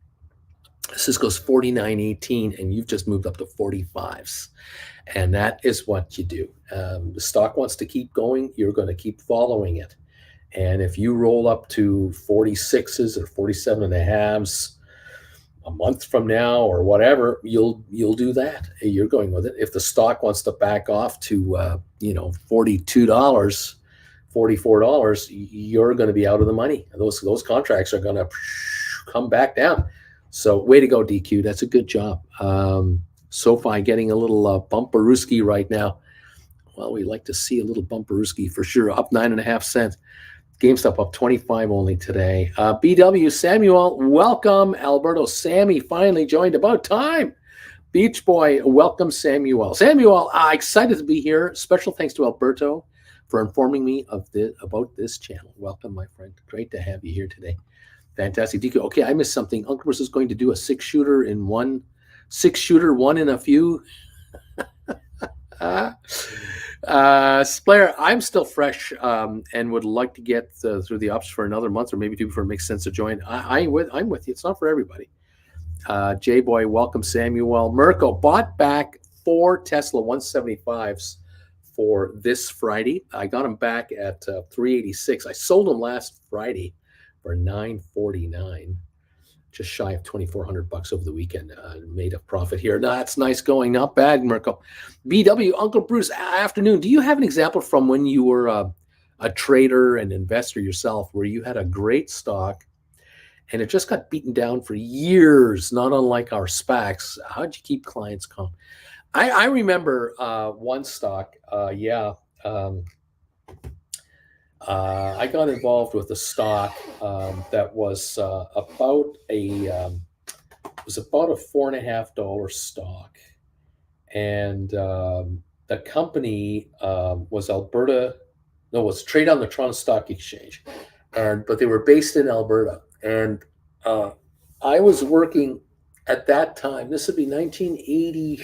Cisco's 49.18, and you've just moved up to 45s. And that is what you do. The stock wants to keep going. You're going to keep following it. And if you roll up to 46s or 47 and a halves a month from now or whatever, you'll do that. You're going with it. If the stock wants to back off to $42, $44, you're going to be out of the money. Those contracts are going to come back down. So way to go, DQ. That's a good job. SoFi getting a little bumperooski right now. Well, we like to see a little bumperooski for sure. Up 9.5 cents. GameStop up 25 only today. BW Samuel, welcome. Alberto Sammy finally joined. About time. Beach Boy, welcome Samuel. Samuel, excited to be here. Special thanks to Alberto for informing me about this channel. Welcome, my friend. Great to have you here today. Fantastic. DQ. Okay, I missed something. Uncle Bruce is going to do a six-shooter, one in a few. Splayer, I'm still fresh and would like to get through the ops for another month or maybe two before it makes sense to join. I'm with you. It's not for everybody. J-Boy, welcome Samuel. Mirko bought back 4 Tesla 175s for this Friday. I got them back at 386. I sold them last Friday for $949, just shy of $2,400 over the weekend. Made a profit here. That's nice going. Not bad, Mirko. BW, Uncle Bruce, afternoon. Do you have an example from when you were a trader and investor yourself where you had a great stock and it just got beaten down for years, not unlike our SPACs? How'd you keep clients calm? I remember one stock, I got involved with a stock that was about a $4.50 stock, and the company was traded on the Toronto Stock Exchange, but they were based in Alberta, and I was working at that time. This would be 1980.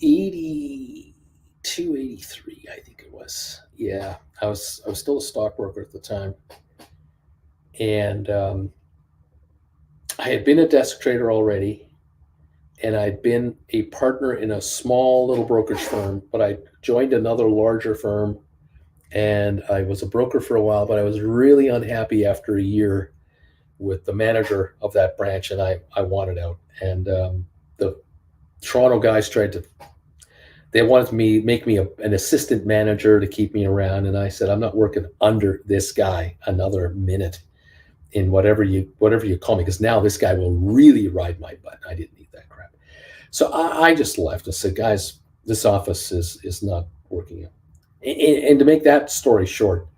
82, 83, I think it was. Yeah, I was still a stockbroker at the time, and I had been a desk trader already, and I'd been a partner in a small little brokerage firm, but I joined another larger firm, and I was a broker for a while, but I was really unhappy after a year with the manager of that branch, and I wanted out. And the Toronto guys they wanted to make me an assistant manager to keep me around. And I said, I'm not working under this guy another minute in whatever you call me, because now this guy will really ride my butt. I didn't need that crap. So I just left and said, guys, this office is not working out. And to make that story short,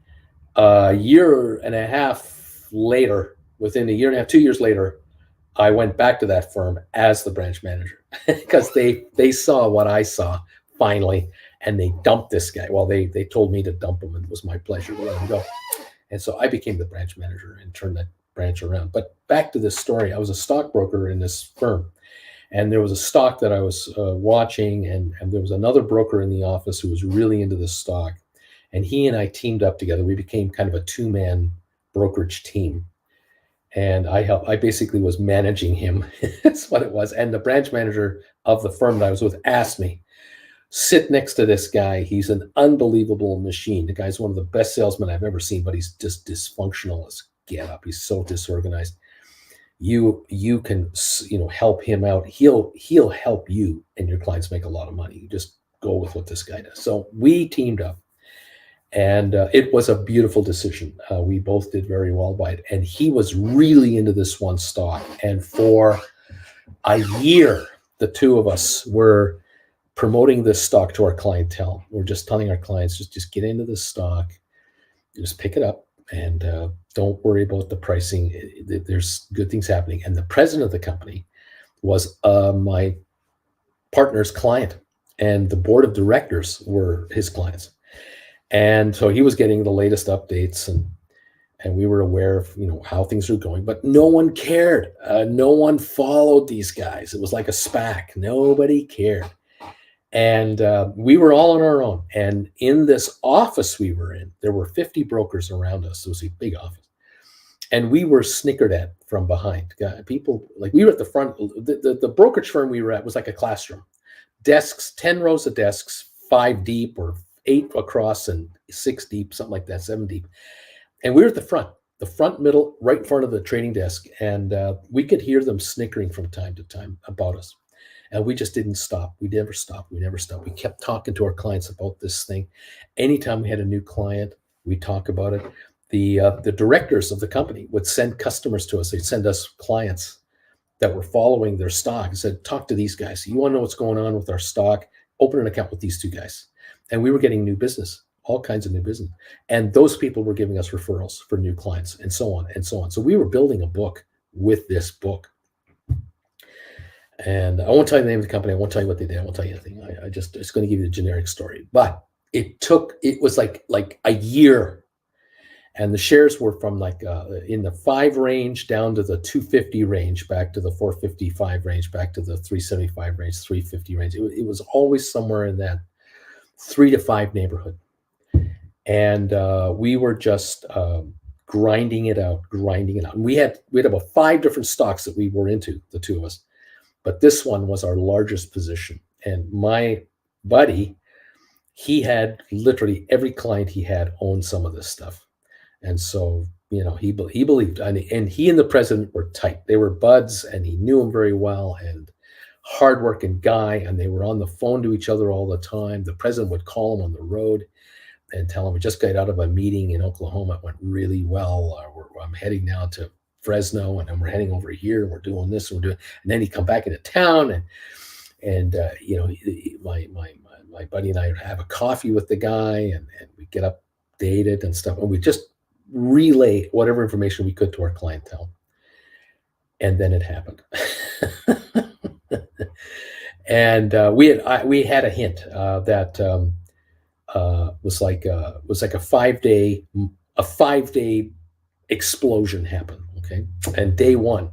a year and a half later, within a year and a half, 2 years later, I went back to that firm as the branch manager because they saw what I saw finally, and they dumped this guy. Well, they told me to dump him, and it was my pleasure to let him go. And so I became the branch manager and turned that branch around. But back to this story, I was a stockbroker in this firm, and there was a stock that I was watching, and there was another broker in the office who was really into this stock, and he and I teamed up together. We became kind of a 2-man brokerage team. And I basically was managing him. That's what it was. And the branch manager of the firm that I was with asked me, sit next to this guy. He's an unbelievable machine. The guy's one of the best salesmen I've ever seen, but he's just dysfunctional as get up. He's so disorganized. You can help him out. He'll help you and your clients make a lot of money. You just go with what this guy does. So we teamed up. And it was a beautiful decision. We both did very well by it. And he was really into this one stock. And for a year, the two of us were promoting this stock to our clientele. We're just telling our clients, just get into this stock, just pick it up, and don't worry about the pricing. There's good things happening. And the president of the company was my partner's client, and the board of directors were his clients. And so he was getting the latest updates, and we were aware of how things were going, but no one cared. No one followed these guys. It was like a SPAC. Nobody cared. And we were all on our own. And in this office we were in, there were 50 brokers around us. It was a big office. And we were snickered at from behind. People, like, we were at the front. The brokerage firm we were at was like a classroom. Desks, 10 rows of desks, 5 deep or 8 across and 6 deep, something like that, 7 deep. And we were at the front middle, right in front of the trading desk. And we could hear them snickering from time to time about us. And we just didn't stop. We never stopped. We kept talking to our clients about this thing. Anytime we had a new client, we talk about it. The directors of the company would send customers to us. They'd send us clients that were following their stock and said, talk to these guys. You want to know what's going on with our stock? Open an account with these 2 guys. And we were getting new business, all kinds of new business. And those people were giving us referrals for new clients, and so on and so on. So we were building a book with this book. And I won't tell you the name of the company. I won't tell you what they did. I won't tell you anything. It's going to give you the generic story. But it was like a year. And the shares were from in the 5 range down to the 250 range, back to the 455 range, back to the 375 range, 350 range. It was always somewhere in that 3 to 5 neighborhood. And we were just grinding it out. And we had about 5 different stocks that we were into, the 2 of us. But this one was our largest position. And my buddy, he had literally every client he had owned some of this stuff. And so, he believed, and he and the president were tight. They were buds, and he knew him very well, and hardworking guy. And they were on the phone to each other all the time. The president would call him on the road and tell him, we just got out of a meeting in Oklahoma. It went really well. I'm heading now to Fresno, and then we're heading over here, and we're doing this, and then he'd come back into town, and my buddy and I would have a coffee with the guy, and we get updated and stuff, and we just relay whatever information we could to our clientele. And then it happened. And we had a hint that was like a 5-day explosion happened. Okay. And day 1,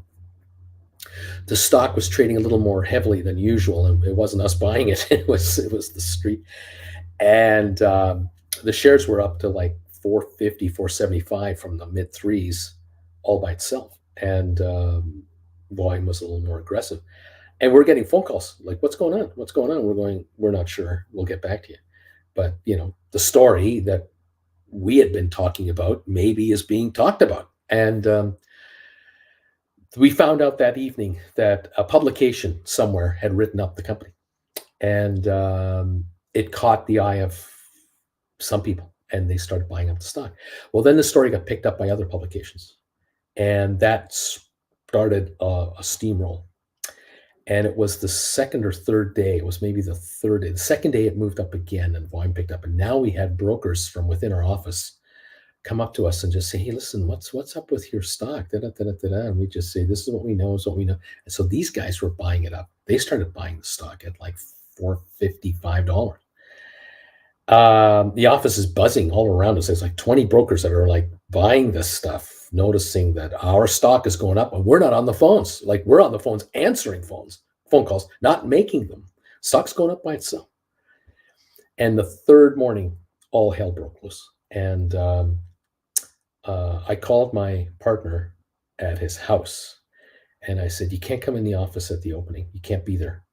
the stock was trading a little more heavily than usual, and it wasn't us buying it. It was the street. And the shares were up to like 450, 475 from the mid 3s all by itself. And volume was a little more aggressive. And we're getting phone calls like, what's going on? What's going on? We're not sure. We'll get back to you. But, the story that we had been talking about maybe is being talked about. And we found out that evening that a publication somewhere had written up the company. And it caught the eye of some people, and they started buying up the stock. Well, then the story got picked up by other publications, and that started a steamroll. And it was the 2nd or 3rd day. It was maybe the 3rd day. The 2nd day, it moved up again, and volume picked up. And now we had brokers from within our office come up to us and just say, hey, listen, what's up with your stock? And we just say, this is what we know, And so these guys were buying it up. They started buying the stock at like $455. The office is buzzing all around us. There's like 20 brokers that are like buying this stuff, noticing that our stock is going up, and we're not on the phones. Like, we're on the phones answering phone calls, not making them. Stock's going up by itself. And the 3rd morning, all hell broke loose. And I called my partner at his house, and I said, you can't come in the office at the opening. You can't be there.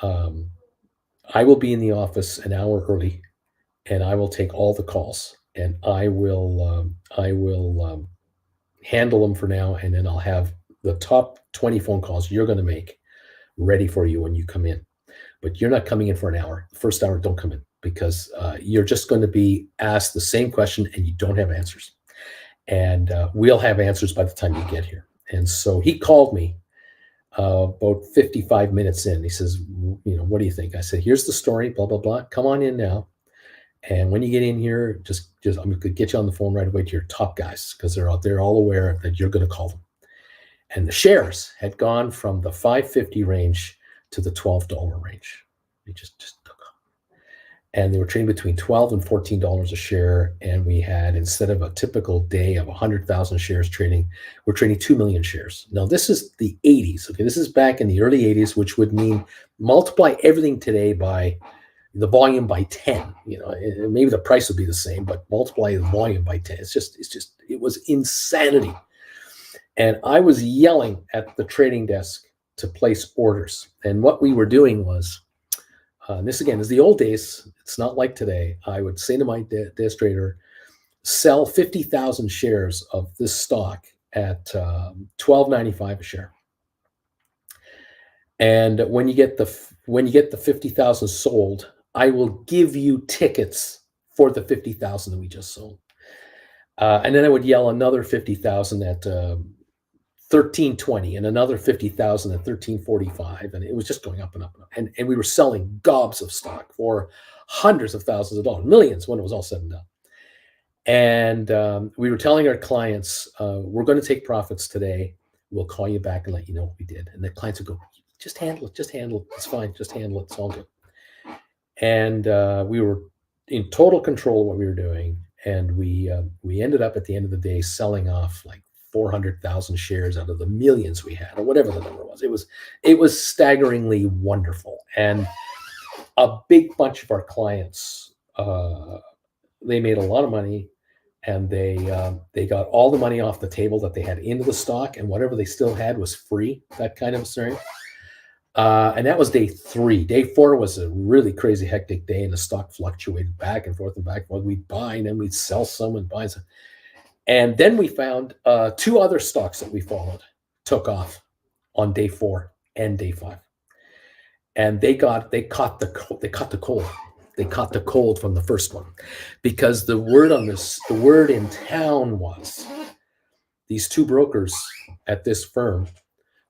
I will be in the office an hour early, and I will take all the calls, and I will handle them for now. And then I'll have the top 20 phone calls you're going to make ready for you when you come in. But you're not coming in for an hour. The first hour, don't come in, because you're just going to be asked the same question and you don't have answers. And we'll have answers by the time you get here. And so he called me about 55 minutes in. He says, what do you think? I said, here's the story, blah, blah, blah. Come on in now. And when you get in here, just I'm going to get you on the phone right away to your top guys, because they're out there all aware that you're going to call them. And the shares had gone from the 550 range to the $12 range. They just took off. And they were trading between $12 and $14 a share. And we had, instead of a typical day of 100,000 shares trading, we're trading 2 million shares. Now, this is the 80s. Okay, this is back in the early 80s, which would mean multiply everything today by the volume by 10. Maybe the price would be the same, but multiply the volume by 10. It was insanity. And I was yelling at the trading desk to place orders. And what we were doing was, this again is the old days. It's not like today. I would say to my desk trader, sell 50,000 shares of this stock at $12.95 a share. And when you get the 50,000 sold, I will give you tickets for the 50,000 that we just sold. And then I would yell another 50,000 at $13.20 and another 50,000 at $13.45, and it was just going up and up and up. And we were selling gobs of stock for hundreds of thousands of dollars, millions when it was all said and done. And we were telling our clients, we're going to take profits today. We'll call you back and let you know what we did. And the clients would go, just handle it. Just handle it. It's fine. Just handle it. It's all good. And we were in total control of what we were doing. And we ended up at the end of the day selling off like 400,000 shares out of the millions we had, or whatever the number was. It was staggeringly wonderful. And a big bunch of our clients, they made a lot of money, and they got all the money off the table that they had into the stock, and whatever they still had was free, that kind of a scenario. And that was day 3. Day 4 was a really crazy, hectic day, and the stock fluctuated back and forth and back and forth. We'd buy, and then we'd sell some and buy some. And then we found 2 other stocks that we followed took off on day 4 and day 5, and they caught the cold. They caught the cold from the first one, because the word in town was these 2 brokers at this firm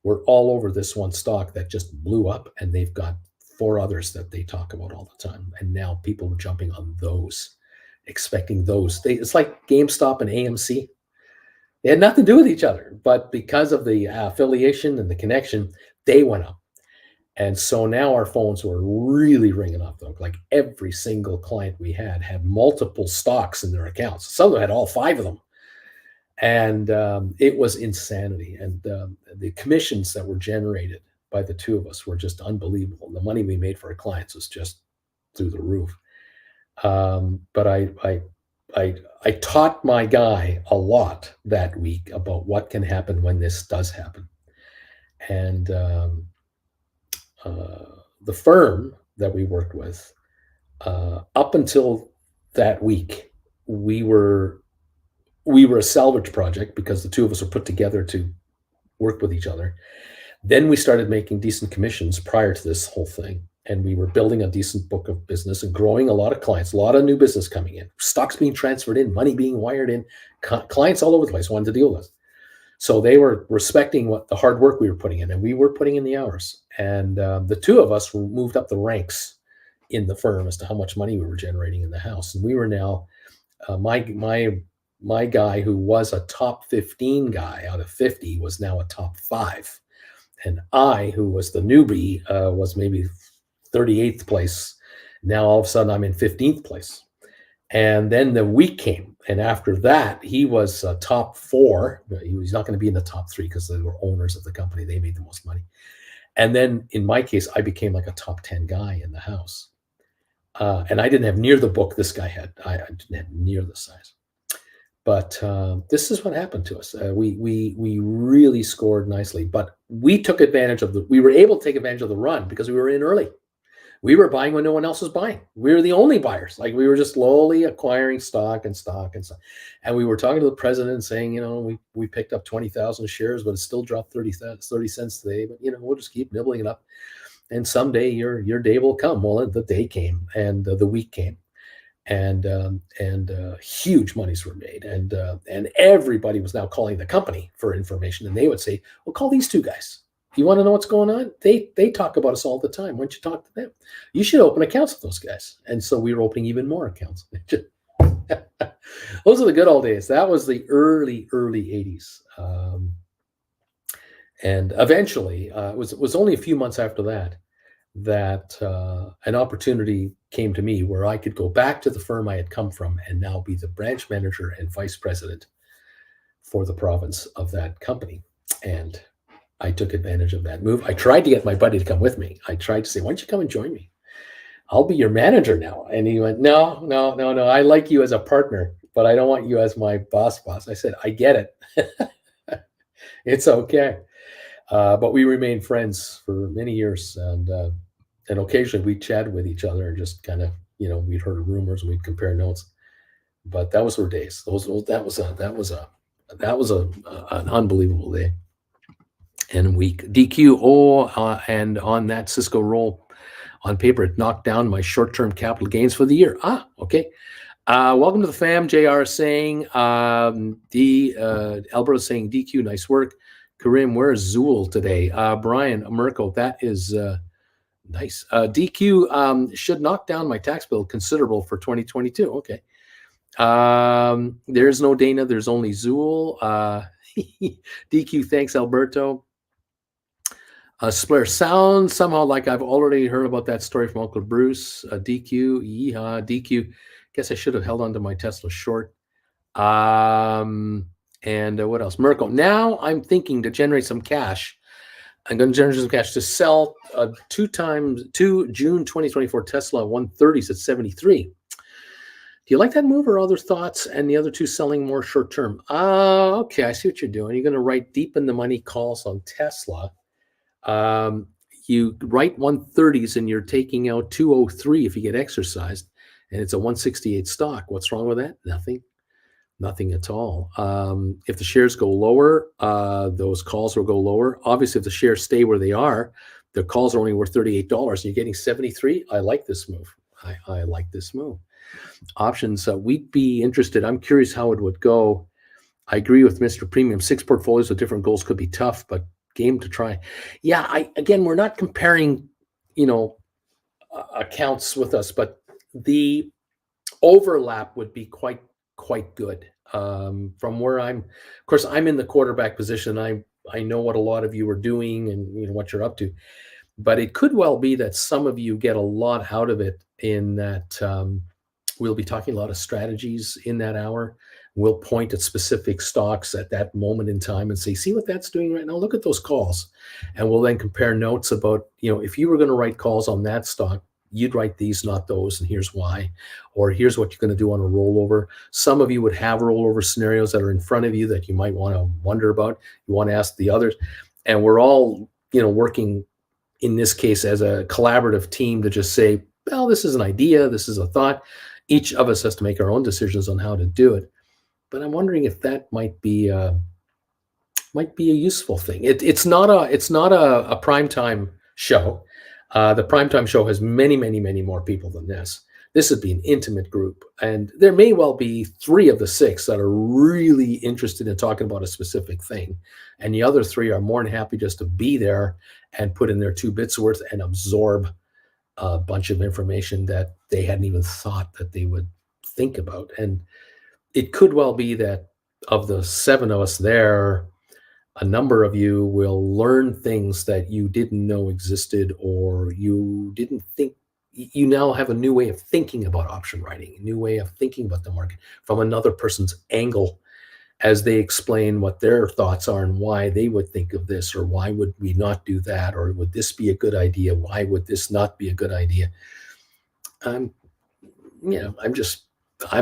were all over this one stock that just blew up, and they've got 4 others that they talk about all the time. And now people were jumping on those, expecting those. It's like GameStop and AMC. They had nothing to do with each other, but because of the affiliation and the connection, they went up. And so now our phones were really ringing off the hook. Like every single client we had multiple stocks in their accounts. Some of them had all 5 of them. And it was insanity. And the commissions that were generated by the 2 of us were just unbelievable. The money we made for our clients was just through the roof. But I taught my guy a lot that week about what can happen when this does happen. And the firm that we worked with, up until that week, we were a salvage project because the 2 of us were put together to work with each other. Then we started making decent commissions prior to this whole thing. And we were building a decent book of business and growing a lot of clients, a lot of new business coming in, stocks being transferred in, money being wired in, clients all over the place wanted to deal with us. So they were respecting what the hard work we were putting in, and we were putting in the hours. And the 2 of us moved up the ranks in the firm as to how much money we were generating in the house. And we were now, my guy, who was a top 15 guy out of 50, was now a top 5. And I, who was the newbie, was maybe 38th place. Now all of a sudden I'm in 15th place. And then the week came, and after that he was top 4. He's not going to be in the top 3 because they were owners of the company. They made the most money. And then in my case, I became like a top 10 guy in the house. And I didn't have near the book this guy had. I didn't have near the size. But this is what happened to us. We really scored nicely, but we were able to take advantage of the run because we were in early. We were buying when no one else was buying. We were the only buyers. Like, we were just slowly acquiring stock and stock and stock. And we were talking to the president saying, we picked up 20,000 shares, but it still dropped 30 cents today. But, we'll just keep nibbling it up. And someday your day will come. Well, the day came, and the week came. And huge monies were made, and everybody was now calling the company for information, and they would say, well, call these 2 guys. You want to know what's going on? They talk about us all the time. Why don't you talk to them? You should open accounts with those guys. And so we were opening even more accounts. Those are the good old days. That was the early 80s. And eventually, it was only a few months after that that an opportunity came to me where I could go back to the firm I had come from and now be the branch manager and vice president for the province of that company. And I took advantage of that move. I tried to get my buddy to come with me. I tried to say, why don't you come and join me? I'll be your manager now. And he went, no, no, no, no. I like you as a partner, but I don't want you as my boss. I said, I get it. It's okay. But we remained friends for many years. And occasionally we'd chat with each other and just kind of, we'd heard rumors and we'd compare notes. But that was our days. That was an unbelievable day and week. DQ, and on that Cisco roll on paper, it knocked down my short-term capital gains for the year. Okay. Welcome to the fam. JR is saying, Alberto is saying, DQ, nice work. Karim, where's Zool today? Brian, Mirko, that is nice. DQ should knock down my tax bill considerable for 2022. Okay. There's no Dana. There's only Zool. DQ, thanks, Alberto. Splair, sounds somehow like I've already heard about that story from Uncle Bruce. DQ, yeehaw, DQ. Guess I should have held on to my Tesla short. And what else? Mirko, now I'm thinking to generate some cash. I'm going to generate some cash to sell two June 2024 Tesla 130s at 73. Do you like that move or other thoughts? And the other two selling more short term. Okay, I see what you're doing. You're going to write deep in the money calls on Tesla. You write 130s and you're taking out 203 if you get exercised, and it's a 168 stock. What's wrong with that? Nothing at all. If the shares go lower, those calls will go lower. Obviously, if the shares stay where they are, the calls are only worth $38 and you're getting 73. I like this move. I like this move. Options, we'd be interested. I'm curious how it would go. I agree with Mr. Premium. 6 portfolios with different goals could be tough, but game to try. Yeah, we're not comparing, accounts with us, but the overlap would be quite good. From where of course, I'm in the quarterback position. I know what a lot of you are doing and what you're up to, but it could well be that some of you get a lot out of it in that we'll be talking a lot of strategies in that hour. We'll point at specific stocks at that moment in time and say, see what that's doing right now? Look at those calls. And we'll then compare notes about, if you were going to write calls on that stock, you'd write these, not those, and here's why. Or here's what you're going to do on a rollover. Some of you would have rollover scenarios that are in front of you that you might want to wonder about. You want to ask the others. And we're all, working in this case as a collaborative team to just say, well, this is an idea, this is a thought. Each of us has to make our own decisions on how to do it. But I'm wondering if that might be a useful thing. It's not a primetime show. The primetime show has many, many, many more people than this. This would be an intimate group, and there may well be 3 of the 6 that are really interested in talking about a specific thing, and the other 3 are more than happy just to be there and put in their 2 bits worth and absorb a bunch of information that they hadn't even thought that they would think about. And it could well be that of the 7 of us there, a number of you will learn things that you didn't know existed, or you didn't think. You now have a new way of thinking about option writing, a new way of thinking about the market from another person's angle as they explain what their thoughts are and why they would think of this, or why would we not do that, or would this be a good idea? Why would this not be a good idea? I'm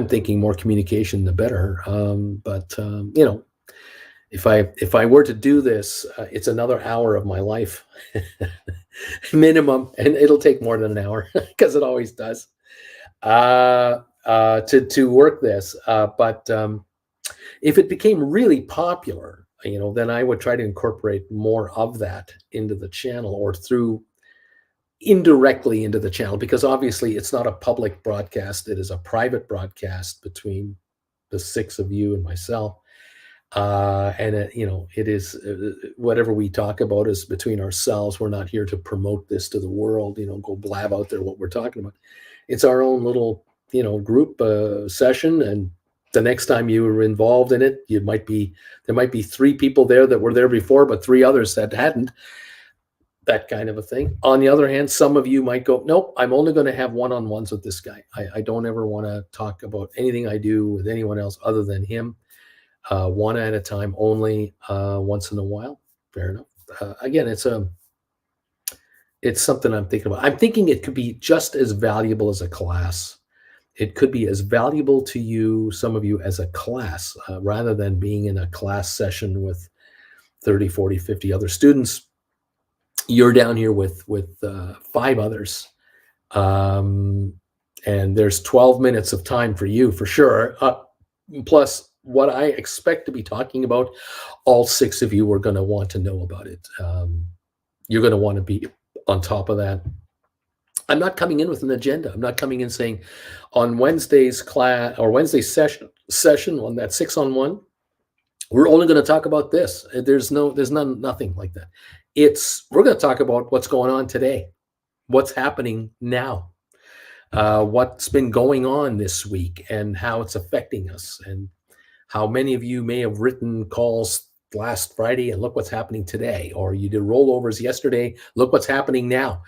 thinking more communication, the better. If I were to do this, it's another hour of my life minimum, and it'll take more than an hour because it always does to work this. But if it became really popular, then I would try to incorporate more of that into the channel or through indirectly into the channel, because obviously it's not a public broadcast. It is a private broadcast between the 6 of you and myself. It is whatever we talk about is between ourselves. We're not here to promote this to the world, go blab out there what we're talking about. It's our own little, group session. And the next time you were involved in it, there might be 3 people there that were there before, but 3 others that hadn't. that kind of a thing. On the other hand, some of you might go, nope, I'm only going to have one-on-ones with this guy. I don't ever want to talk about anything I do with anyone else other than him. One at a time only, once in a while. Fair enough. Again, it's something I'm thinking about. I'm thinking it could be just as valuable as a class. It could be as valuable to you, some of you, as a class, rather than being in a class session with 30, 40, 50 other students. You're down here with 5 others, and there's 12 minutes of time for you for sure. Plus what I expect to be talking about, all 6 of you are going to want to know about it. You're going to want to be on top of that. I'm not coming in with an agenda. I'm not coming in saying on Wednesday's class or Wednesday's session on that 6-on-1, we're only going to talk about this. There's nothing like that. We're going to talk about what's going on today, what's happening now, what's been going on this week and how it's affecting us, and how many of you may have written calls last Friday and look what's happening today, or you did rollovers yesterday, look what's happening now.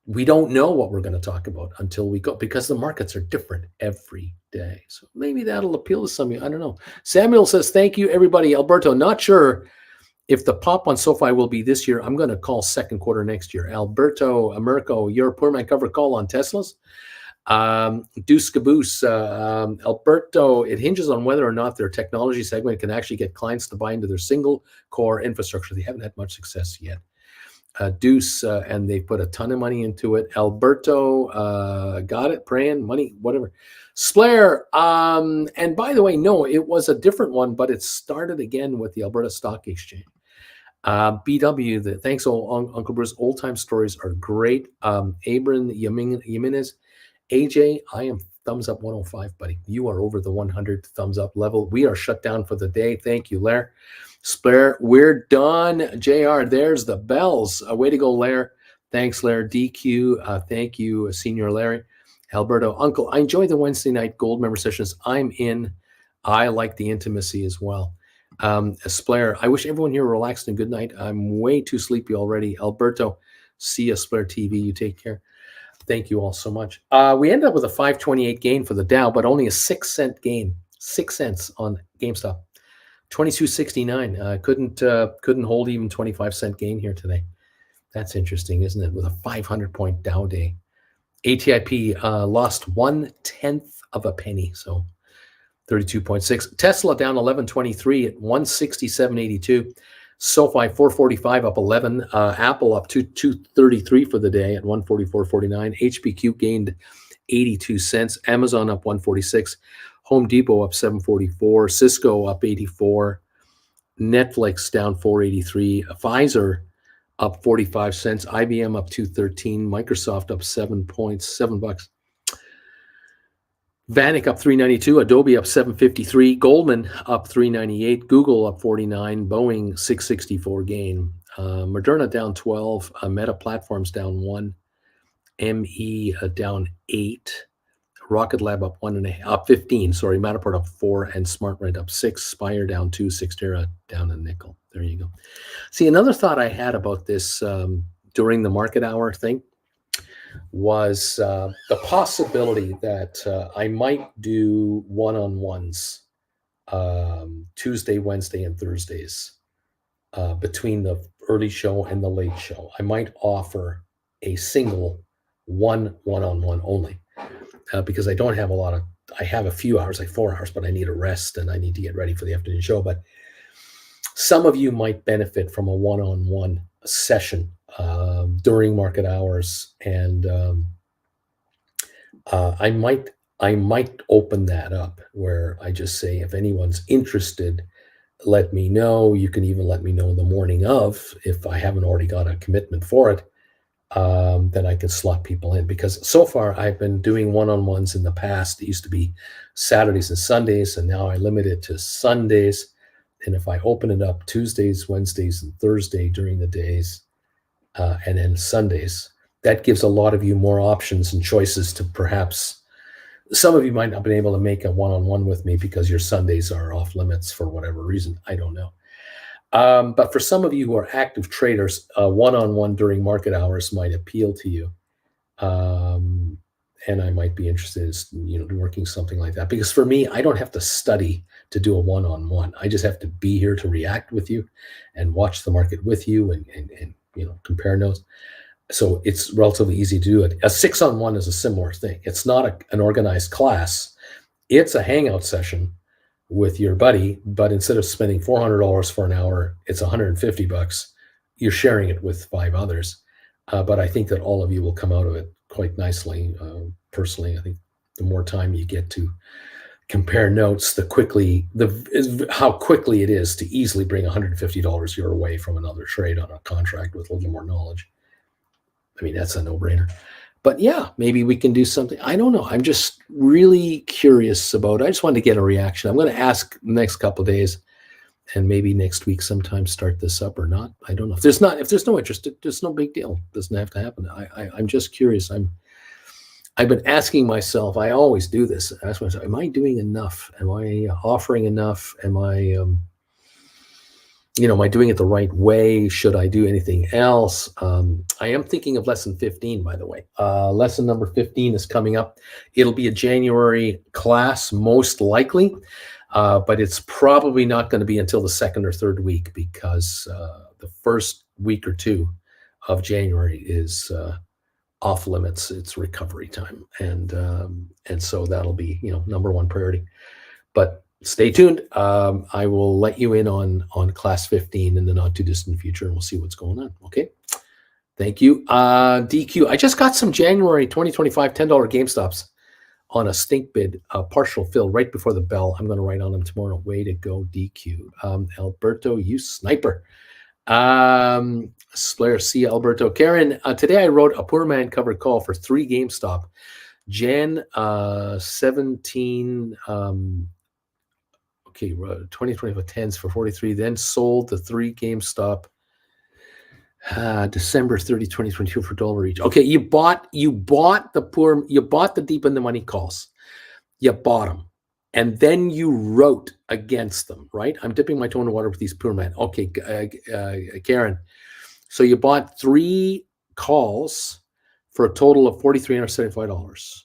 We don't know what we're going to talk about until we go, because the markets are different every day. So maybe that'll appeal to some of you. I don't know. Samuel says, thank you, everybody. Alberto, not sure if the pop on SoFi will be this year. I'm going to call second quarter next year. Alberto Americo, your poor man cover call on Teslas. Deuce Caboose, Alberto, it hinges on whether or not their technology segment can actually get clients to buy into their single core infrastructure. They haven't had much success yet. Deuce, and they put a ton of money into it. Alberto, got it, praying, money, whatever. Splair, and by the way, no, it was a different one, but it started again with the Alberta Stock Exchange. BW, thanks, Uncle Bruce. Old time stories are great. Abram Jimenez, AJ, I am thumbs up 105, buddy. You are over the 100 thumbs up level. We are shut down for the day. Thank you, Lair. Splair, we're done. JR, there's the bells. Way to go, Lair. Thanks, Lair. DQ, thank you, Senior Larry. Alberto, Uncle, I enjoy the Wednesday night gold member sessions. I'm in. I like the intimacy as well. Splair, I wish everyone here relaxed and good night. I'm way too sleepy already. Alberto, see you, Splair TV. You take care. Thank you all so much. We ended up with a 528 gain for the Dow, but only a 6-cent gain. 6 cents on GameStop. 22.69. Couldn't hold even 25-cent gain here today. That's interesting, isn't it? With a 500-point Dow day. ATIP lost 1/10 of a penny, so 32.6. Tesla down 11.23 at 167.82. SoFi 445 up 11. Apple up 233 for the day at 144.49. HPQ gained 82 cents. Amazon up 146. Home Depot up 744. Cisco up 84. Netflix down 483. Pfizer up 45 cents. IBM up 213. Microsoft up 7 bucks. Vanik up 392, Adobe up 753, Goldman up 398, Google up 49, Boeing 664 gain, Moderna down 12, Meta Platforms down 1, ME down 8, Rocket Lab up 15, sorry, Matterport up 4, and SmartRent up 6, Spire down 2, Cyxtera down a nickel. There you go. See, another thought I had about this during the market hour thing was the possibility that I might do one-on-ones Tuesday, Wednesday, and Thursdays between the early show and the late show. I might offer a single one-on-one only because I don't have a lot of, I have a few hours, like 4 hours, but I need a rest and I need to get ready for the afternoon show. But some of you might benefit from a one-on-one session during market hours, and I might open that up where I just say, if anyone's interested, let me know. You can even let me know the morning of, if I haven't already got a commitment for it, then I can slot people in. Because so far I've been doing one-on-ones in the past. It used to be Saturdays and Sundays, and now I limit it to Sundays. And if I open it up Tuesdays, Wednesdays, and Thursday during the days, and then Sundays, that gives a lot of you more options and choices to perhaps, some of you might not have been able to make a one-on-one with me because your Sundays are off limits for whatever reason. I don't know. But for some of you who are active traders, one-on-one during market hours might appeal to you. And I might be interested in, working something like that. Because for me, I don't have to study to do a one-on-one. I just have to be here to react with you and watch the market with you and compare notes. So it's relatively easy to do it. A 6-on-1 is a similar thing. It's not an organized class. It's a hangout session with your buddy, but instead of spending $400 for an hour, it's $150. You're sharing it with 5 others. But I think that all of you will come out of it quite nicely. Personally, I think the more time you get to compare notes, how quickly it is to easily bring $150 your way from another trade on a contract with a little more knowledge. I mean, that's a no-brainer. But yeah, maybe we can do something. I don't know. I'm just really curious about it. I just wanted to get a reaction. I'm going to ask the next couple of days, and maybe next week sometime start this up or not. I don't know. If there's no interest, there's no big deal. It doesn't have to happen. I'm just curious. I've been asking myself, I always do this, ask myself, am I doing enough? Am I offering enough? Am I doing it the right way? Should I do anything else? I am thinking of lesson 15, by the way. Lesson number 15 is coming up. It'll be a January class, most likely, but it's probably not going to be until the second or third week because the first week or two of January is off limits. It's recovery time, and so that'll be number one priority. But stay tuned. I will let you in on class 15 in the not too distant future, and we'll see what's going on. Okay. Thank you. DQ, I just got some January 2025 $10 GameStops on a stink bid, partial fill right before the bell. I'm going to write on them tomorrow. Way to go, DQ. Alberto, you sniper. Splayer C. Alberto. Karen, today I wrote a poor man covered call for 3 GameStop. Jan 17, 2025 10s for 43, then sold the 3 GameStop December 30, 2022 for $1 each. Okay, you bought the deep in the money calls. You bought them. And then you wrote against them, right? I'm dipping my toe in the water with these poor men. Okay, Karen. So you bought 3 calls for a total of $4,375.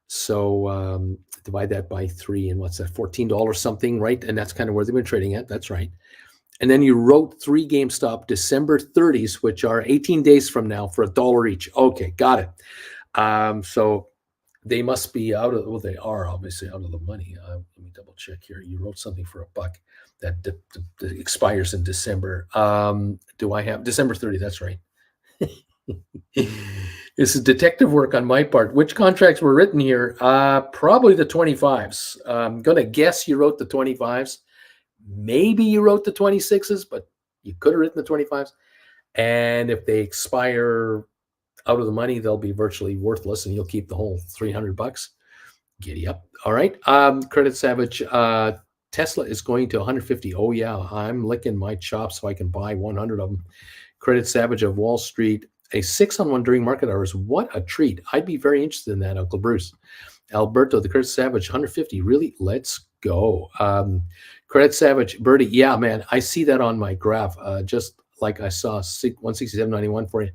So divide that by 3, and what's that? $14 something, right? And that's kind of where they've been trading at. That's right. And then you wrote 3 GameStop December 30s, which are 18 days from now, for $1 each. Okay, got it. So they must be they are obviously out of the money. Let me double check here. You wrote something for $1 that expires in December. Do I have December 30? That's right. This is detective work on my part. Which contracts were written here? Probably the 25s. I'm going to guess you wrote the 25s. Maybe you wrote the 26s, but you could have written the 25s. And if they expire out of the money, they'll be virtually worthless, and you'll keep the whole $300. Giddy up. All right. Credit Savage. Tesla is going to 150. Oh, yeah. I'm licking my chops so I can buy 100 of them. Credit Savage of Wall Street. A 6-on-1 during market hours. What a treat. I'd be very interested in that, Uncle Bruce. Alberto, the Credit Savage, 150. Really? Let's go. Credit Savage, Birdie. Yeah, man. I see that on my graph. Just like I saw 167.91 for you.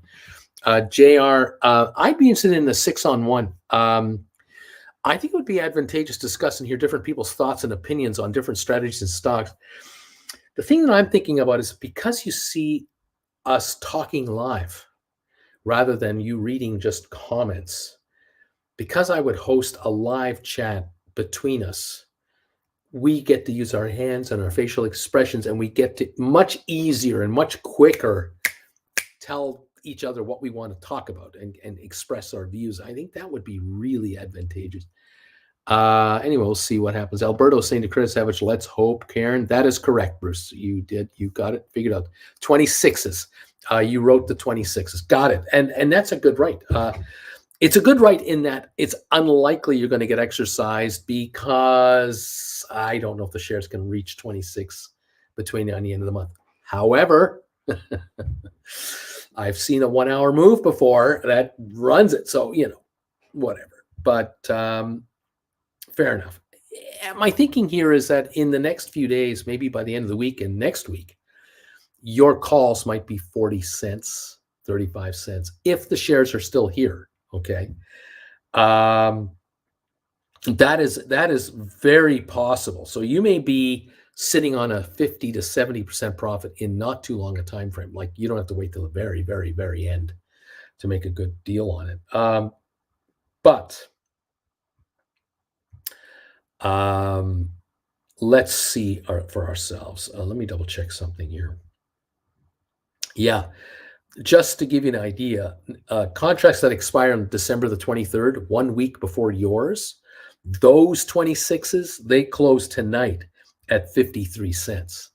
JR, I'd be interested in the 6-on-1. I think it would be advantageous to discuss and hear different people's thoughts and opinions on different strategies and stocks. The thing that I'm thinking about is because you see us talking live rather than you reading just comments, because I would host a live chat between us, we get to use our hands and our facial expressions, and we get to much easier and much quicker tell each other what we want to talk about and express our views. I think that would be really advantageous. Anyway, we'll see what happens. Alberto saying to Credit Savage, let's hope. Karen, that is correct, Bruce. You got it figured out. 26s. You wrote the 26s. Got it. And that's a good right. It's a good right in that it's unlikely you're going to get exercised because I don't know if the shares can reach 26 between now and the end of the month. However, I've seen a 1-hour move before that runs it. So, whatever. But fair enough. My thinking here is that in the next few days, maybe by the end of the week and next week, your calls might be 40 cents, 35 cents, if the shares are still here. Okay. Um, that is very possible. So you may be sitting on a 50 to 70% profit in not too long a time frame. Like you don't have to wait till the very, very, very end to make a good deal on it. But let's see for ourselves. Let me double check something here. Yeah, just to give you an idea, contracts that expire on December the 23rd, 1 week before yours, those 26s, they close tonight at 53 cents.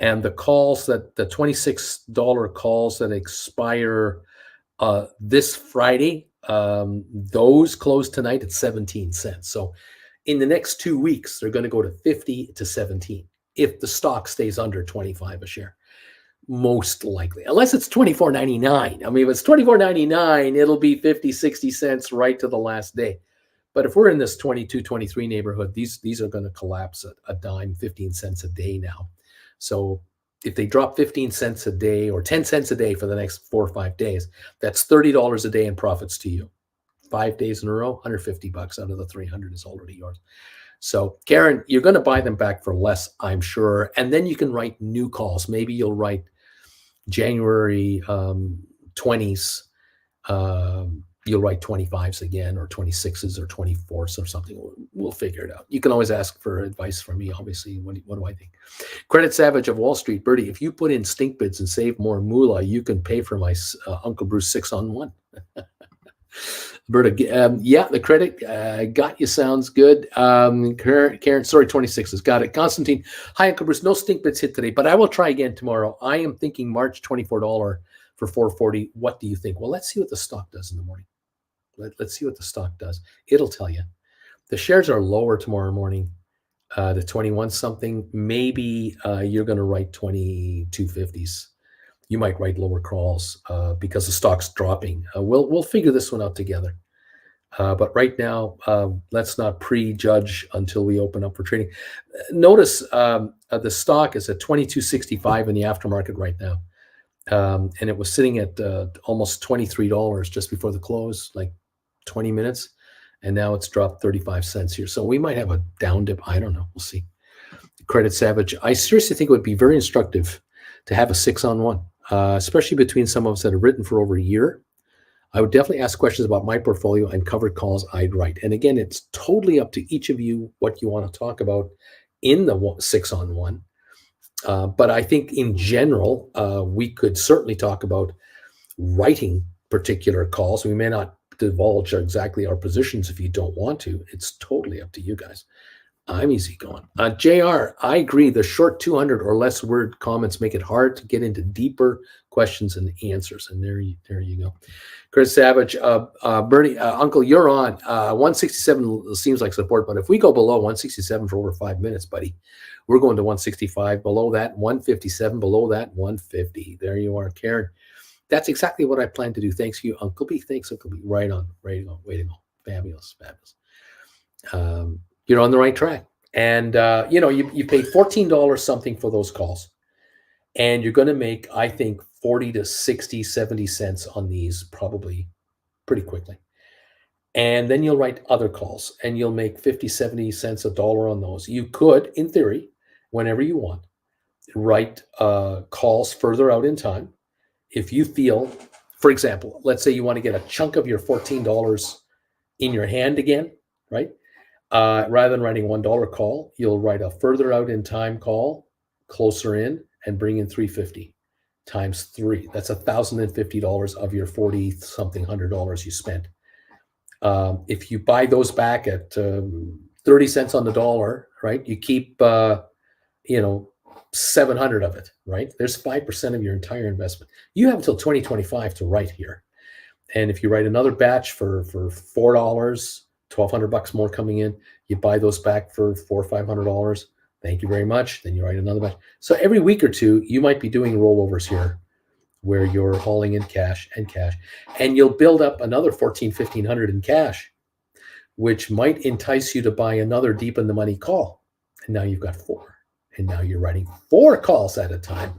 And the $26 calls that expire this Friday, those close tonight at 17 cents. So in the next 2 weeks, they're going to go to 50 to 17 if the stock stays under 25 a share. Most likely, unless it's $24.99. I mean, if it's $24.99, it'll be 50, 60 cents right to the last day. But if we're in this 22, 23 neighborhood, these are going to collapse a dime, 15 cents a day now. So if they drop 15 cents a day or 10 cents a day for the next 4 or 5 days, that's $30 a day in profits to you. 5 days in a row, $150 out of the 300 is already yours. So Karen, you're going to buy them back for less, I'm sure. And then you can write new calls. Maybe you'll write January 20s. You'll write 25s again, or 26s, or 24s, or something. We'll figure it out. You can always ask for advice from me, obviously. What do I think? Credit Savage of Wall Street. Bertie, if you put in stink bids and save more moolah, you can pay for my Uncle Bruce 6-on-1. Berta, yeah, the credit got you. Sounds good. Karen, sorry, 26s. Got it. Constantine, hi, Uncle Bruce. No stink bids hit today, but I will try again tomorrow. I am thinking March $24 for 440. What do you think? Well, let's see what the stock does in the morning. Let's see what the stock does. It'll tell you. The shares are lower tomorrow morning, the 21 something. Maybe you're going to write 2250s. You might write lower calls because the stock's dropping. We'll figure this one out together. But right now, let's not prejudge until we open up for trading. Notice the stock is at 22.65 in the aftermarket right now. And it was sitting at almost $23 just before the close, like 20 minutes. And now it's dropped 35 cents here. So we might have a down dip. I don't know. We'll see. Credit Savage. I seriously think it would be very instructive to have a 6-on-1, especially between some of us that have written for over a year. I would definitely ask questions about my portfolio and covered calls I'd write. And again, it's totally up to each of you what you want to talk about in the 6-on-1. But I think in general, we could certainly talk about writing particular calls. We may not divulge exactly our positions if you don't want to. It's totally up to you guys. I'm easy going. JR, I agree. The short 200 or less word comments make it hard to get into deeper questions and answers. And there you go. Chris Savage, Bernie, Uncle, you're on. 167 seems like support, but if we go below 167 for over 5 minutes, buddy, we're going to 165. Below that, 157. Below that, 150. There you are, Karen. That's exactly what I plan to do. Thanks to you, Uncle B. Thanks, Uncle B. Right on. Ready to go. Way to go. Fabulous. You're on the right track. And, you paid $14 something for those calls. And you're going to make, I think, 40 to 60, 70 cents on these probably pretty quickly. And then you'll write other calls and you'll make 50, 70 cents, $1 on those. You could, in theory, whenever you want, write calls further out in time. If you feel, for example, let's say you want to get a chunk of your $14 in your hand again, right? Rather than writing $1 call, you'll write a further out in time call, closer in, and bring in $350 times 3. That's $1,050 of your 40 something $100 you spent. If you buy those back at 30 cents on the dollar, right? You keep 700 of it, right? There's 5% of your entire investment. You have until 2025 to write here. And if you write another batch for $4, $1,200 more coming in, you buy those back for $400 or $500. Thank you very much. Then you write another batch. So every week or two, you might be doing rollovers here where you're hauling in cash, and you'll build up another $1,400 in cash, which might entice you to buy another deep in the money call. And now you've got 4. And now you're writing 4 calls at a time.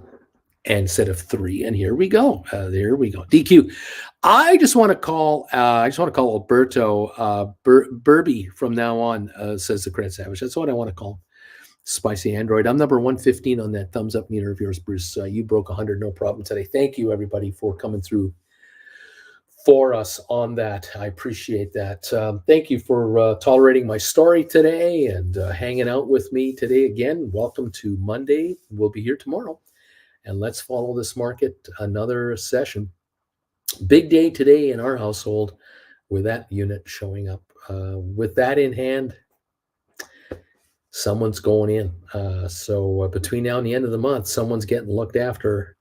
instead of 3. And here we go. There we go. DQ. I just want to call. Alberto Burby from now on. Says the Cred Savage. That's what I want to call him. Spicy Android. I'm number 115 on that thumbs up meter of yours, Bruce. You broke 100, no problem today. Thank you, everybody, for coming through for us on that. I appreciate that. Thank you for tolerating my story today and hanging out with me today again. Welcome to Monday. We'll be here tomorrow. And let's follow this market another session. Big day today in our household with that unit showing up. With that in hand, someone's going in. So between now and the end of the month, someone's getting looked after,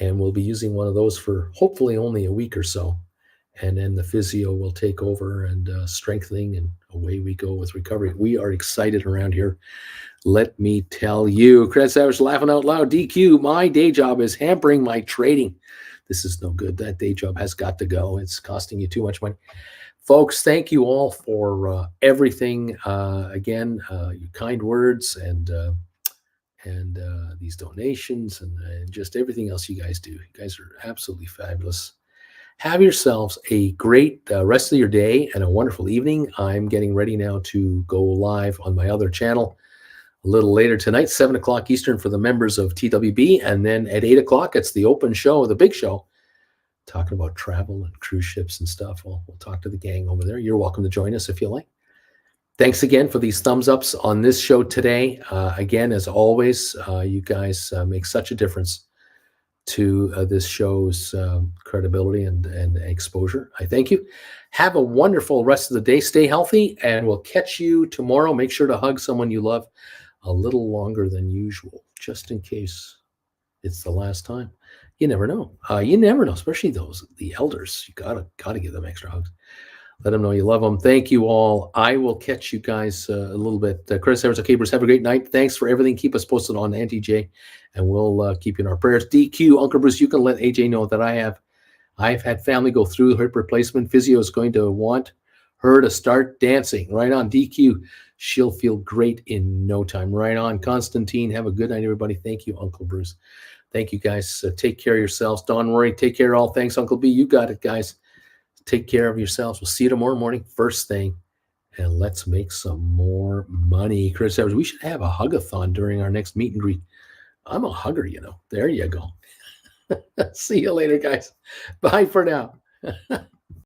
and we'll be using one of those for hopefully only a week or so. And then the physio will take over and strengthening, and away we go with recovery. We are excited around here. Let me tell you, Cred Savage laughing out loud. DQ, my day job is hampering my trading. This is no good. That day job has got to go. It's costing you too much money. Folks, thank you all for everything. Again, your kind words and these donations and just everything else you guys do. You guys are absolutely fabulous. Have yourselves a great rest of your day and a wonderful evening. I'm getting ready now to go live on my other channel a little later tonight, 7 o'clock Eastern for the members of TWB. And then at 8 o'clock, it's the open show, the big show, talking about travel and cruise ships and stuff. We'll talk to the gang over there. You're welcome to join us if you like. Thanks again for these thumbs ups on this show today. Again, as always, you guys make such a difference to this show's credibility and exposure. I thank you. Have a wonderful rest of the day. Stay healthy, and we'll catch you tomorrow. Make sure to hug someone you love a little longer than usual, just in case it's the last time. You never know. You never know, especially the elders. You gotta give them extra hugs. Let them know you love them. Thank you all. I will catch you guys a little bit. Chris Evers, okay, Bruce, have a great night. Thanks for everything. Keep us posted on Auntie J, and we'll keep you in our prayers. DQ, Uncle Bruce, you can let AJ know that I've had family go through hip replacement. Physio is going to want her to start dancing. Right on, DQ. She'll feel great in no time. Right on, Constantine. Have a good night, everybody. Thank you, Uncle Bruce. Thank you, guys. Take care of yourselves. Don Rory, take care of all. Thanks, Uncle B. You got it, guys. Take care of yourselves. We'll see you tomorrow morning, first thing, and let's make some more money. Chris Evers, we should have a hug-a-thon during our next meet and greet. I'm a hugger, you know. There you go. See you later, guys. Bye for now.